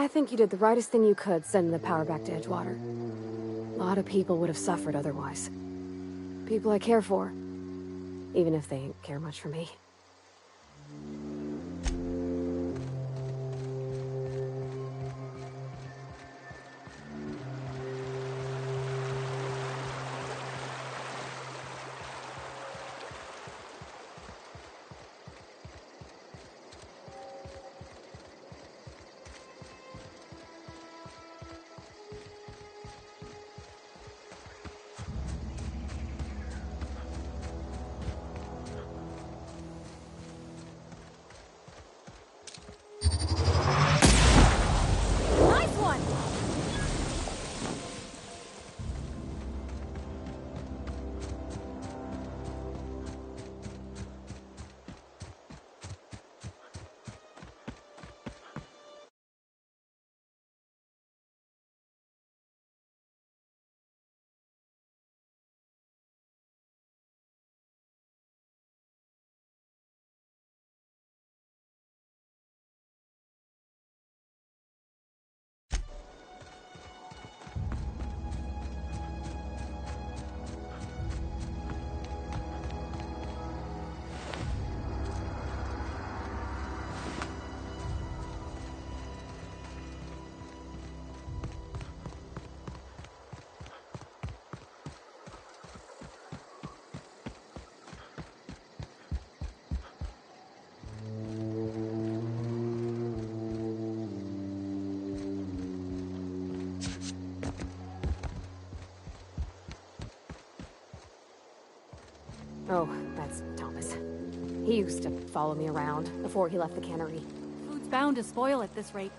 think you did the rightest thing you could sending the power back to Edgewater. A lot of people would have suffered otherwise. People I care for, even if they ain't care much for me. Oh, that's Thomas. He used to follow me around before he left the cannery. Food's bound to spoil at this rate.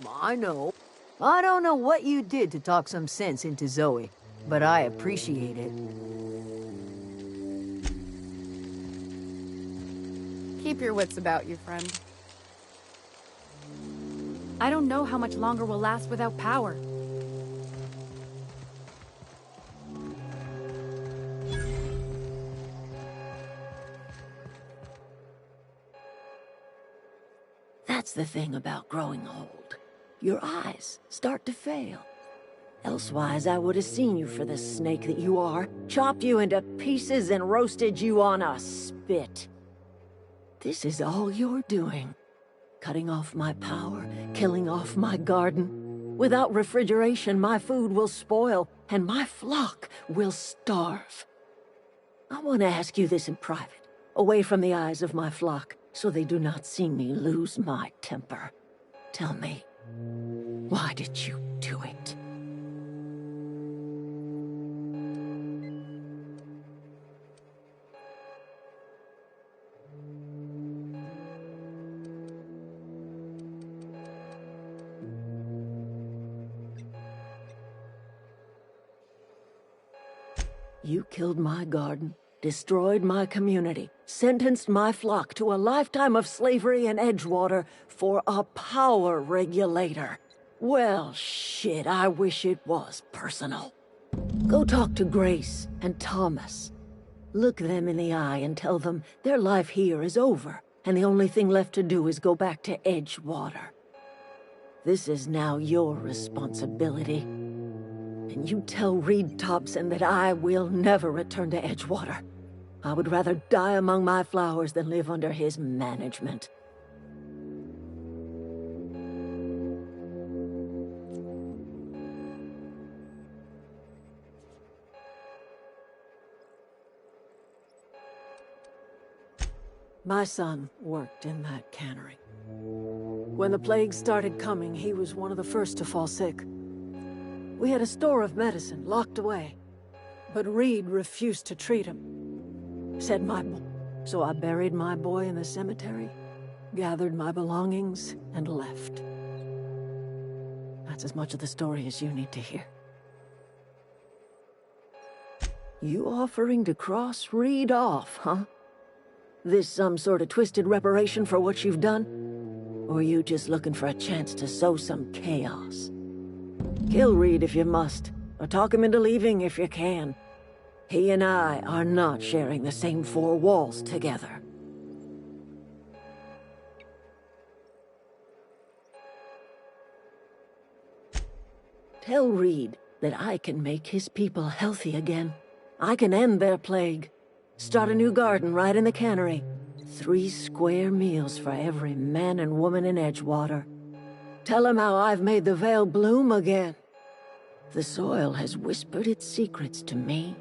I know. I don't know what you did to talk some sense into Zoe, but I appreciate it. Keep your wits about you, friend. I don't know how much longer we'll last without power. That's the thing about growing old. Your eyes start to fail. Elsewise, I would have seen you for the snake that you are, chopped you into pieces and roasted you on a spit. This is all you're doing. Cutting off my power, killing off my garden. Without refrigeration, my food will spoil, and my flock will starve. I want to ask you this in private, away from the eyes of my flock, so they do not see me lose my temper. Tell me, why did you do it? You killed my garden, destroyed my community, sentenced my flock to a lifetime of slavery in Edgewater for a power regulator. Well, shit, I wish it was personal. Go talk to Grace and Thomas. Look them in the eye and tell them their life here is over, and the only thing left to do is go back to Edgewater. This is now your responsibility. And you tell Reed Thompson that I will never return to Edgewater. I would rather die among my flowers than live under his management. My son worked in that cannery. When the plague started coming, he was one of the first to fall sick. We had a store of medicine locked away, but Reed refused to treat him. Said so I buried my boy in the cemetery, gathered my belongings, and left. That's as much of the story as you need to hear. You offering to cross Reed off, huh? This some sort of twisted reparation for what you've done? Or you just looking for a chance to sow some chaos? Kill Reed if you must, or talk him into leaving if you can. He and I are not sharing the same four walls together. Tell Reed that I can make his people healthy again. I can end their plague. Start a new garden right in the cannery. 3 square meals for every man and woman in Edgewater. Tell him how I've made the Vale bloom again. The soil has whispered its secrets to me,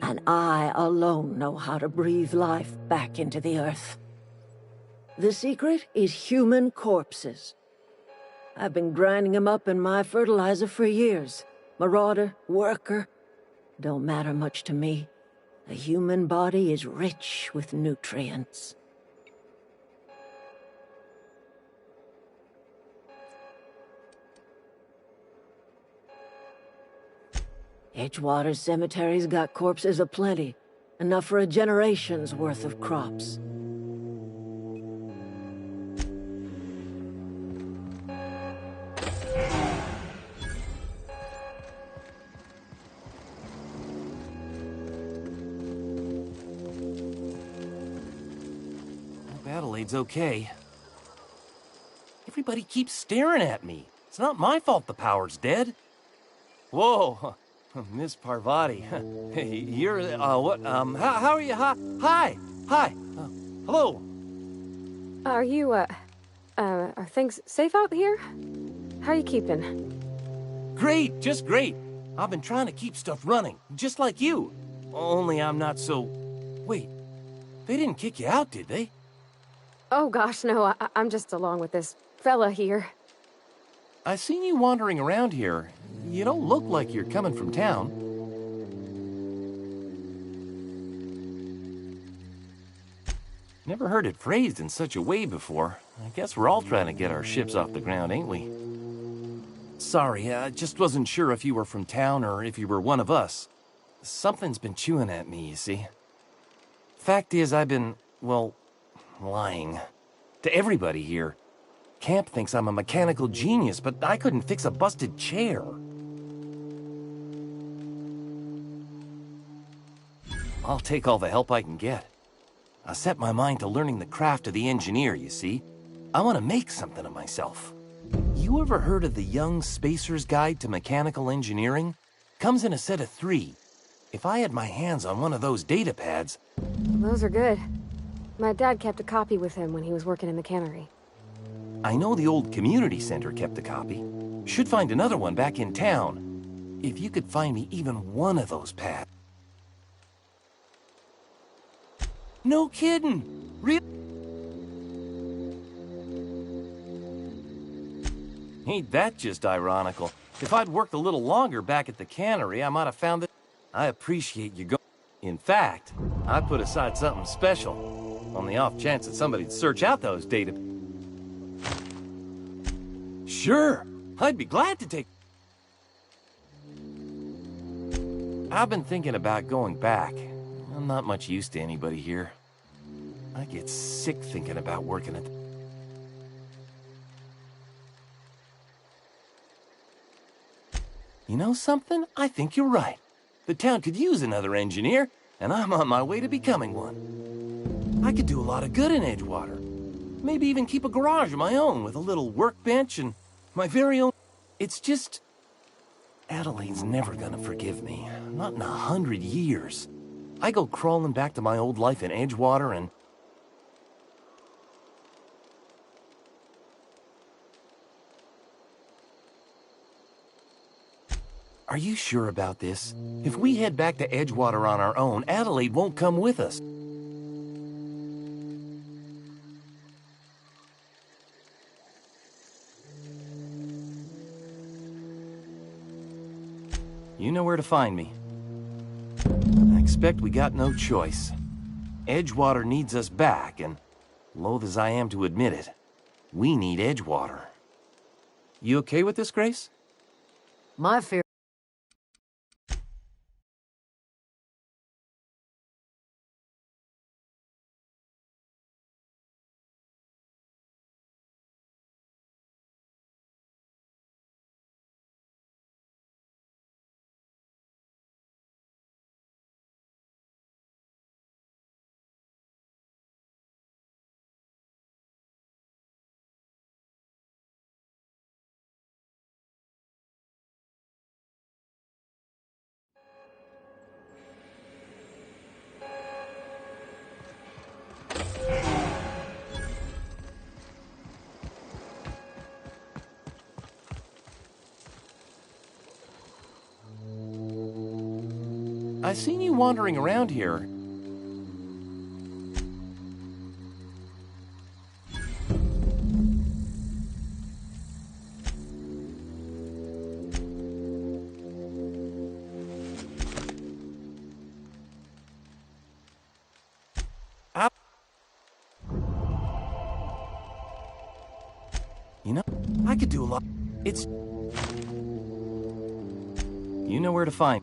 and I alone know how to breathe life back into the earth. The secret is human corpses. I've been grinding them up in my fertilizer for years. Marauder, worker, don't matter much to me. The human body is rich with nutrients. Edgewater Cemetery's got corpses aplenty, enough for a generation's worth of crops. Adelaide's okay. Everybody keeps staring at me. It's not my fault the power's dead. Whoa, Miss Parvati. Hey, you're, what, how are you? Hi, hello. Are you, are things safe out here? How are you keeping? Great, just great. I've been trying to keep stuff running, just like you. Only I'm not so... Wait, they didn't kick you out, did they? Oh gosh, no, I'm just along with this fella here. I seen you wandering around here. You don't look like you're coming from town. Never heard it phrased in such a way before. I guess we're all trying to get our ships off the ground, ain't we? Sorry, I just wasn't sure if you were from town or if you were one of us. Something's been chewing at me, you see. Fact is, I've been, well, lying. To everybody here. Camp thinks I'm a mechanical genius, but I couldn't fix a busted chair. I'll take all the help I can get. I set my mind to learning the craft of the engineer, you see. I want to make something of myself. You ever heard of the Young Spacer's Guide to Mechanical Engineering? Comes in a set of 3. If I had my hands on one of those data pads... Those are good. My dad kept a copy with him when he was working in the cannery. I know the old community center kept a copy. Should find another one back in town. If you could find me even one of those pads. No kidding! Really? Ain't that just ironical? If I'd worked a little longer back at the cannery, I might have found it. I appreciate you going. In fact, I put aside something special. On the off chance that somebody'd search out those data... Sure, I'd be glad to take... I've been thinking about going back. I'm not much use to anybody here. I get sick thinking about working at... You know something? I think you're right. The town could use another engineer, and I'm on my way to becoming one. I could do a lot of good in Edgewater. Maybe even keep a garage of my own with a little workbench and my very own... It's just... Adelaide's never gonna forgive me. Not in 100 years. I go crawling back to my old life in Edgewater and... Are you sure about this? If we head back to Edgewater on our own, Adelaide won't come with us. You know where to find me. I expect we got no choice. Edgewater needs us back, and loath as I am to admit it, we need Edgewater. You okay with this, Grace? My fear... I seen you wandering around here. You know, I could do a lot. It's... You know where to find.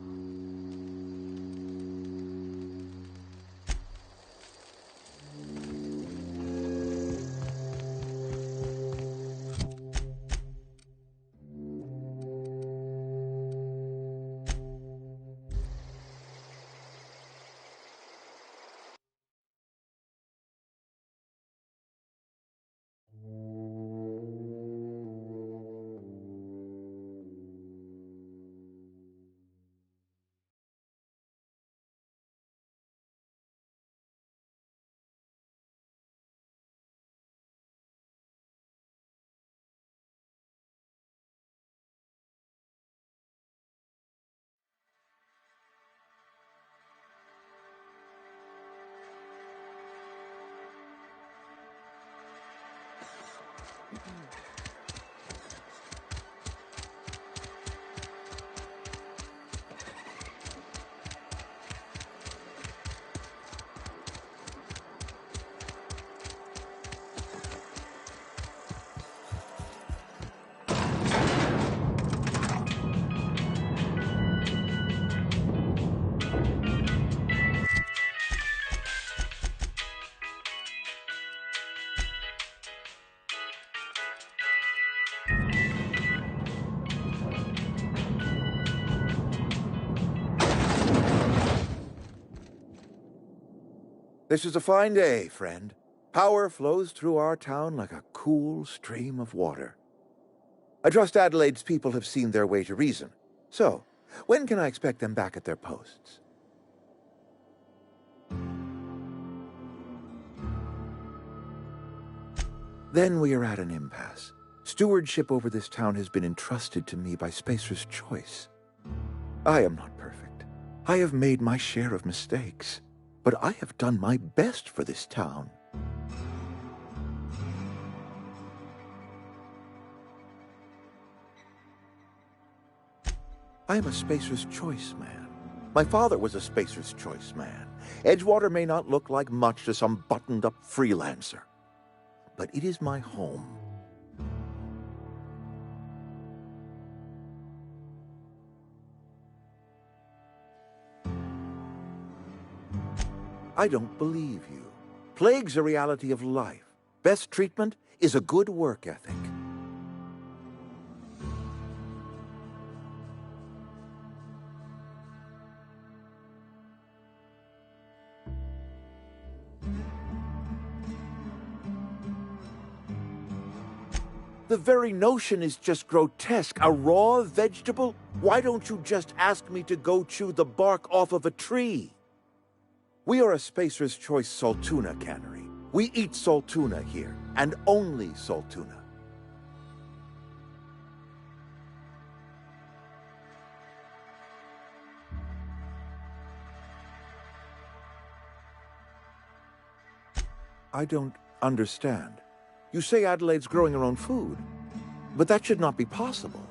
This is a fine day, friend. Power flows through our town like a cool stream of water. I trust Adelaide's people have seen their way to reason. So, when can I expect them back at their posts? Then we are at an impasse. Stewardship over this town has been entrusted to me by Spacer's Choice. I am not perfect. I have made my share of mistakes. But I have done my best for this town. I am a Spacer's Choice man. My father was a Spacer's Choice man. Edgewater may not look like much to some buttoned-up freelancer, but it is my home. I don't believe you. Plague's a reality of life. Best treatment is a good work ethic. The very notion is just grotesque. A raw vegetable? Why don't you just ask me to go chew the bark off of a tree? We are a Spacer's Choice saltuna cannery. We eat saltuna here, and only saltuna. I don't understand. You say Adelaide's growing her own food, but that should not be possible.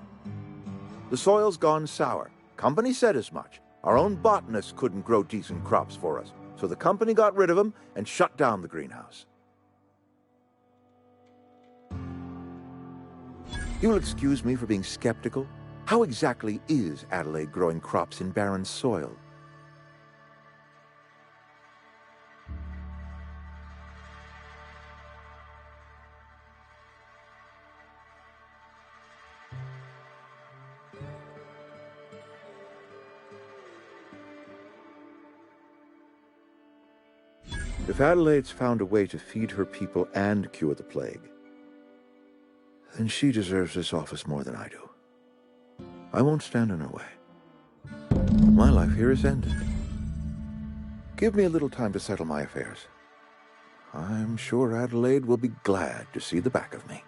The soil's gone sour. Company said as much. Our own botanists couldn't grow decent crops for us, so the company got rid of them and shut down the greenhouse. You'll excuse me for being skeptical. How exactly is Adelaide growing crops in barren soil? If Adelaide's found a way to feed her people and cure the plague, then she deserves this office more than I do. I won't stand in her way. My life here is ended. Give me a little time to settle my affairs. I'm sure Adelaide will be glad to see the back of me.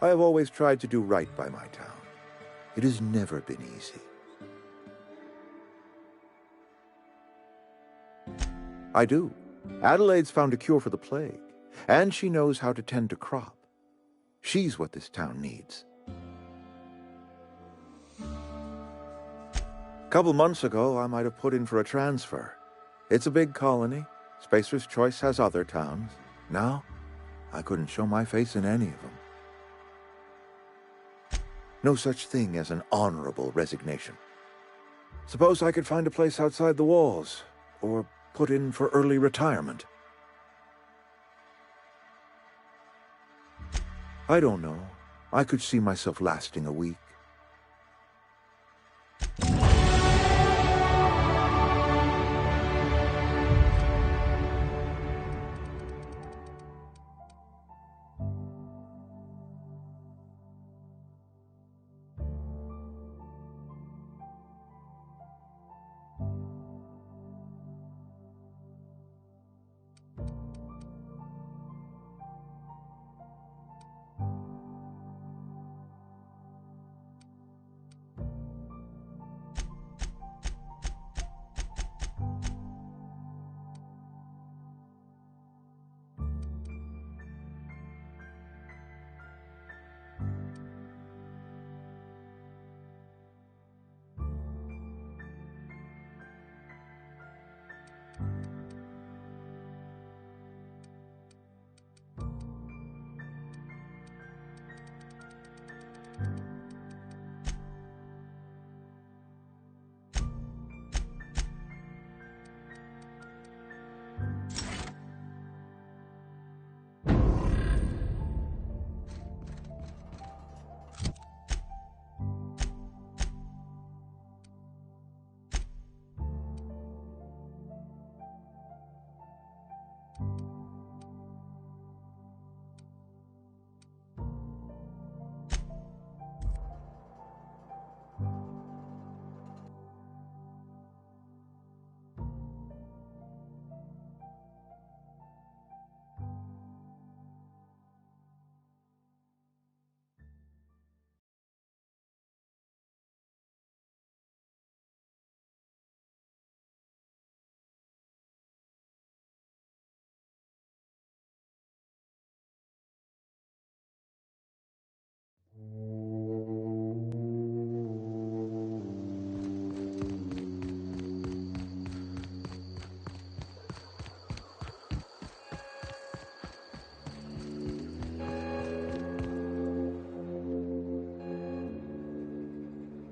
I have always tried to do right by my town. It has never been easy. I do. Adelaide's found a cure for the plague, and she knows how to tend a crop. She's what this town needs. A couple months ago, I might have put in for a transfer. It's a big colony. Spacer's Choice has other towns. Now, I couldn't show my face in any of them. No such thing as an honorable resignation. Suppose I could find a place outside the walls, or put in for early retirement. I don't know. I could see myself lasting a week.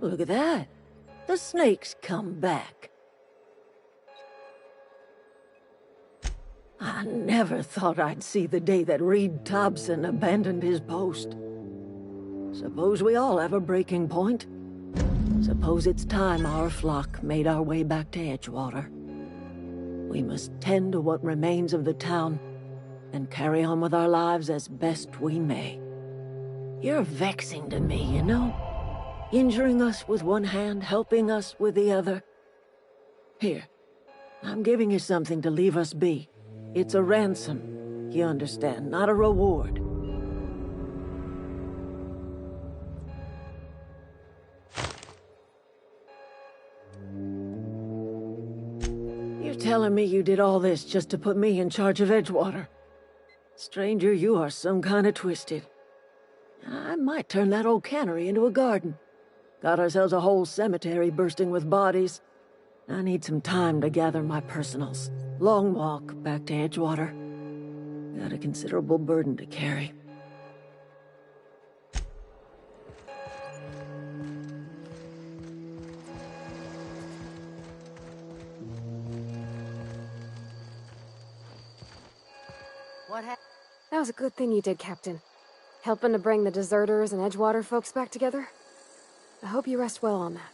Look at that. The snake's come back. I never thought I'd see the day that Reed Thompson abandoned his post. Suppose we all have a breaking point. Suppose it's time our flock made our way back to Edgewater. We must tend to what remains of the town and carry on with our lives as best we may. You're vexing to me, you know? Injuring us with one hand, helping us with the other. Here, I'm giving you something to leave us be. It's a ransom, you understand, not a reward. You're telling me you did all this just to put me in charge of Edgewater? Stranger, you are some kind of twisted. I might turn that old cannery into a garden. Got ourselves a whole cemetery bursting with bodies. I need some time to gather my personals. Long walk back to Edgewater. Got a considerable burden to carry. That was a good thing you did, Captain. Helping to bring the deserters and Edgewater folks back together. I hope you rest well on that.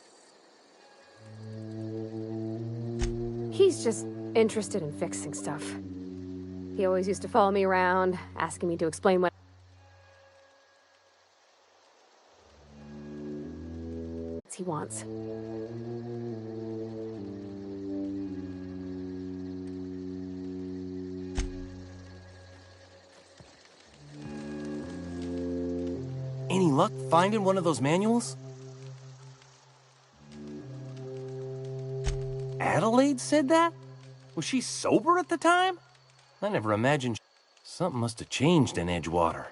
He's just interested in fixing stuff. He always used to follow me around, asking me to explain what he wants. Any luck finding one of those manuals? Adelaide said that? Was she sober at the time? I never imagined. Something must have changed in Edgewater.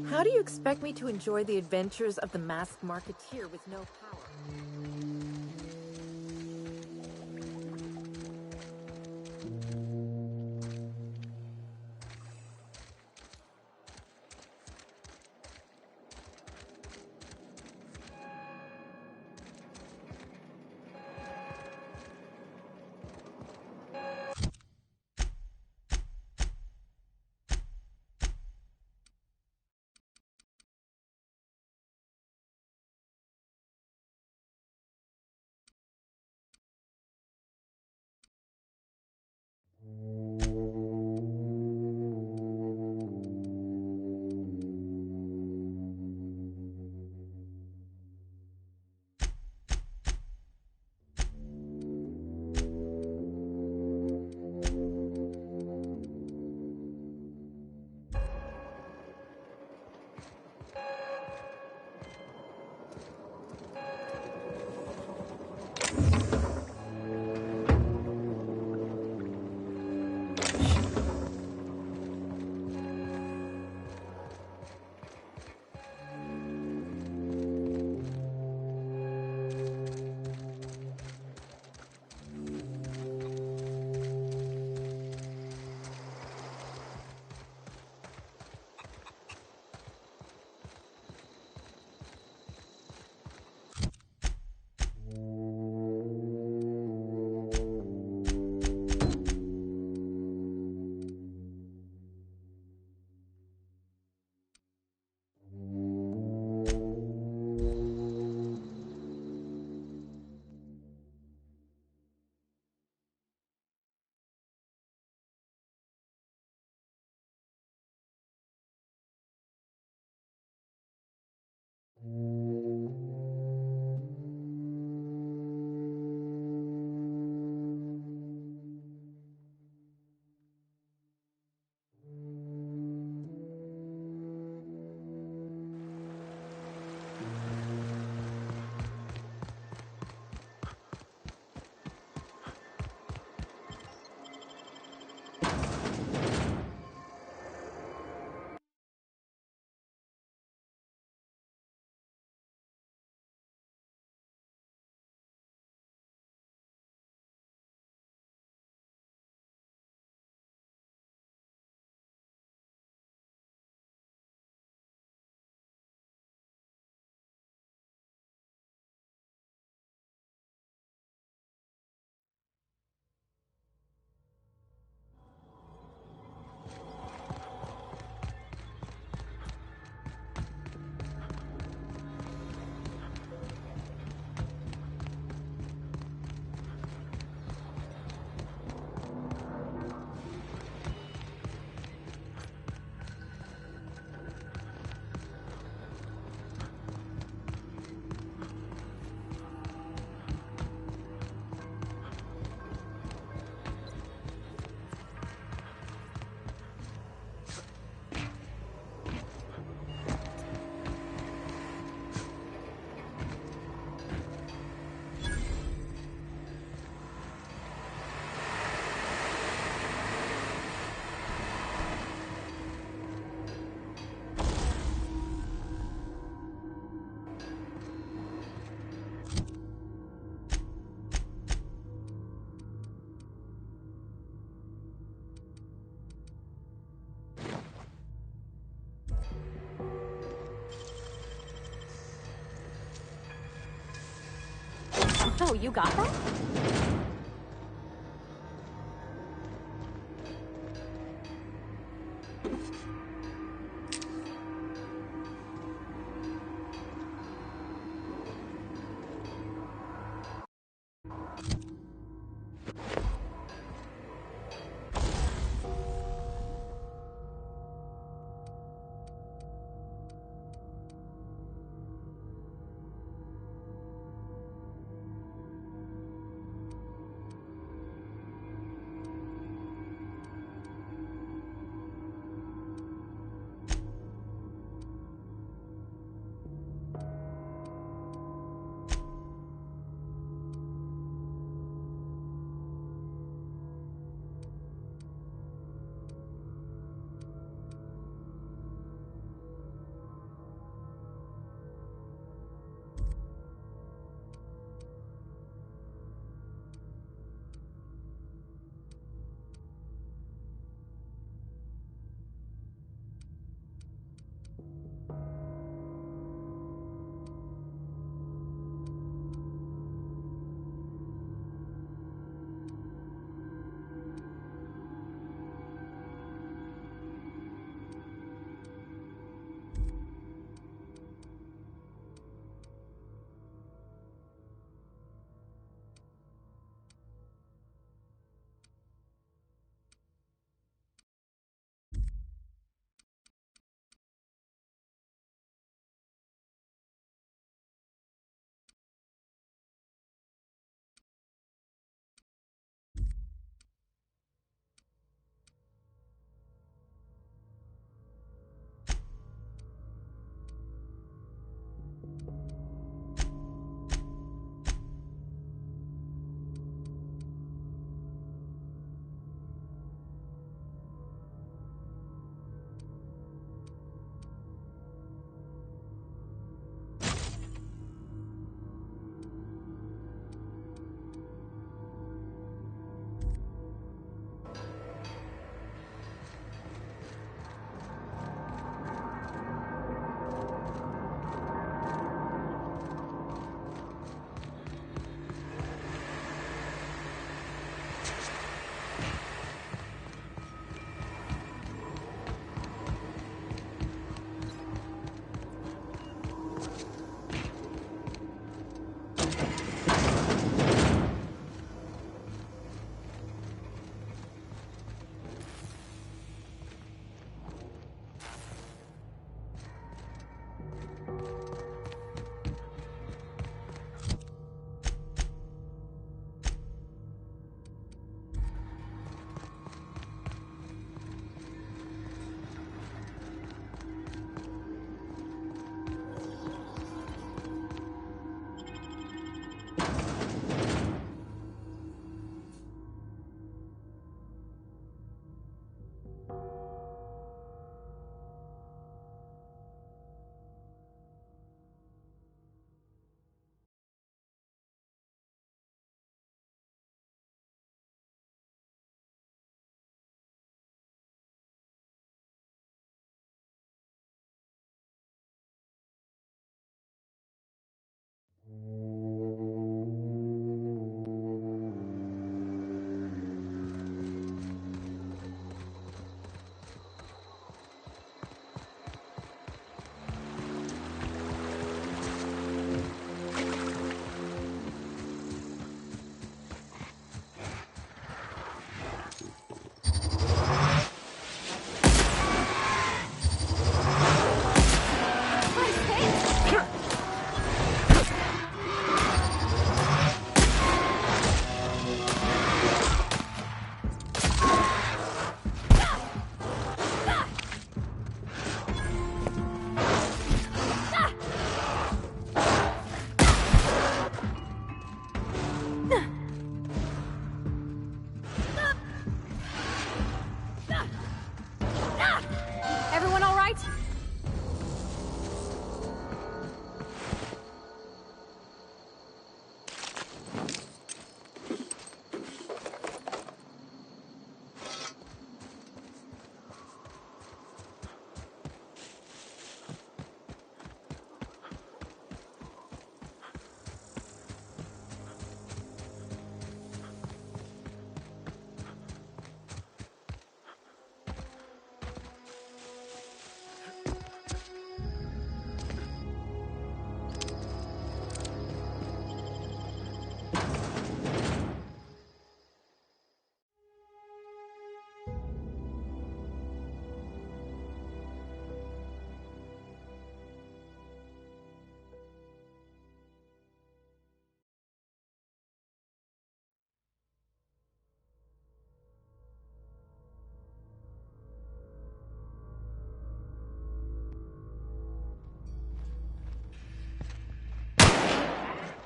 How do you expect me to enjoy the adventures of the masked marketeer with no power? Oh, you got that?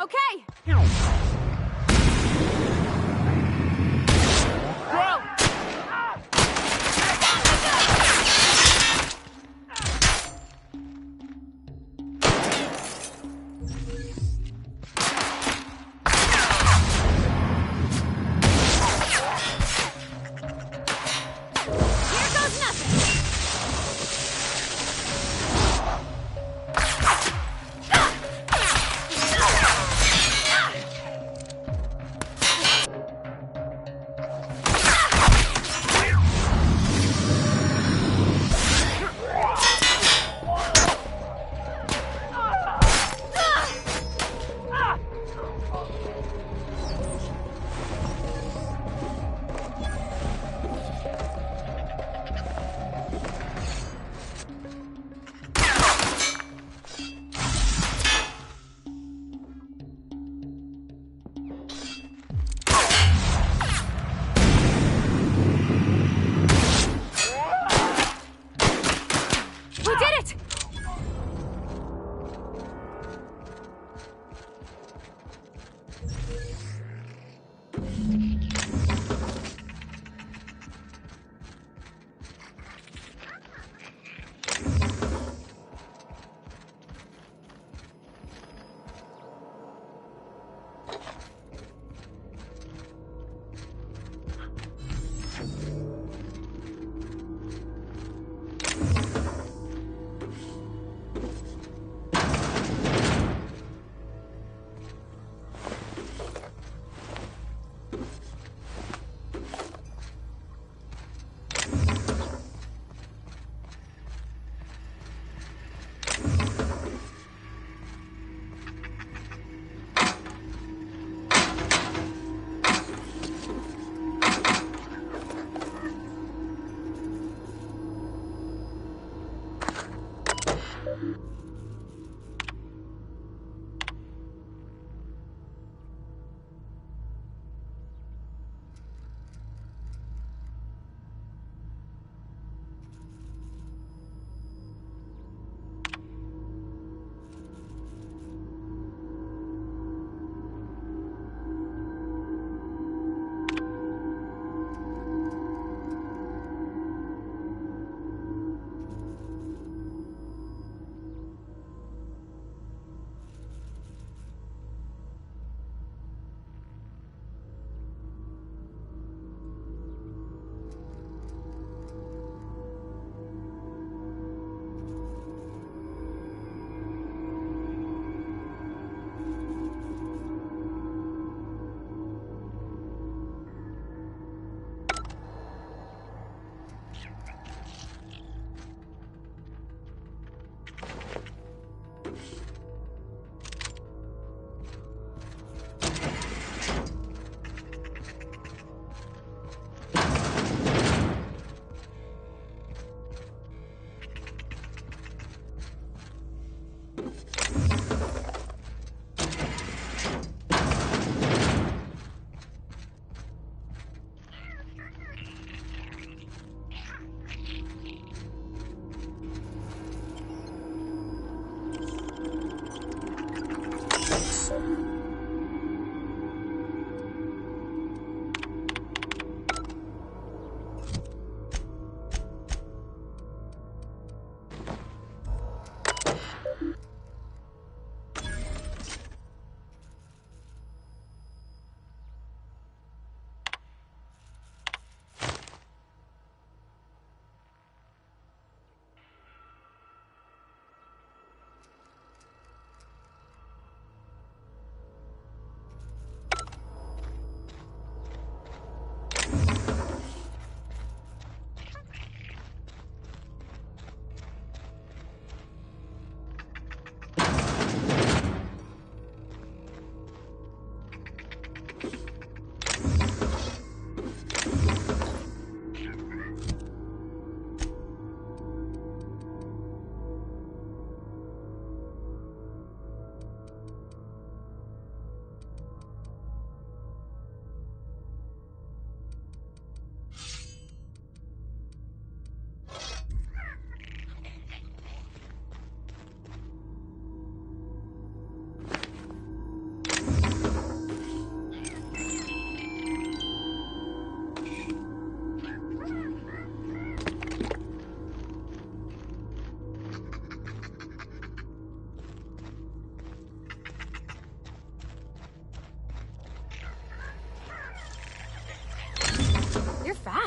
Okay!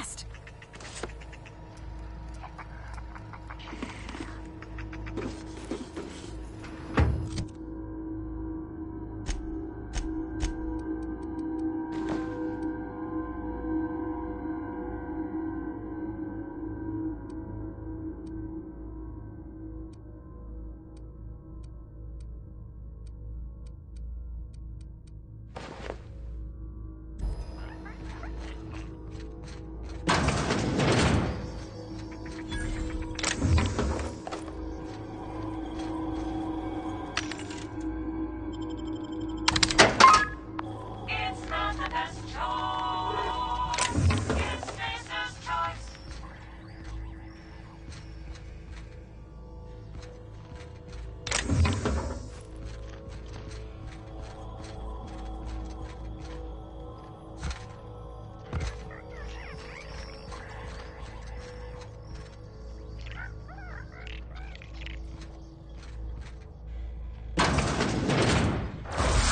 fast!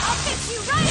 I'll fix you right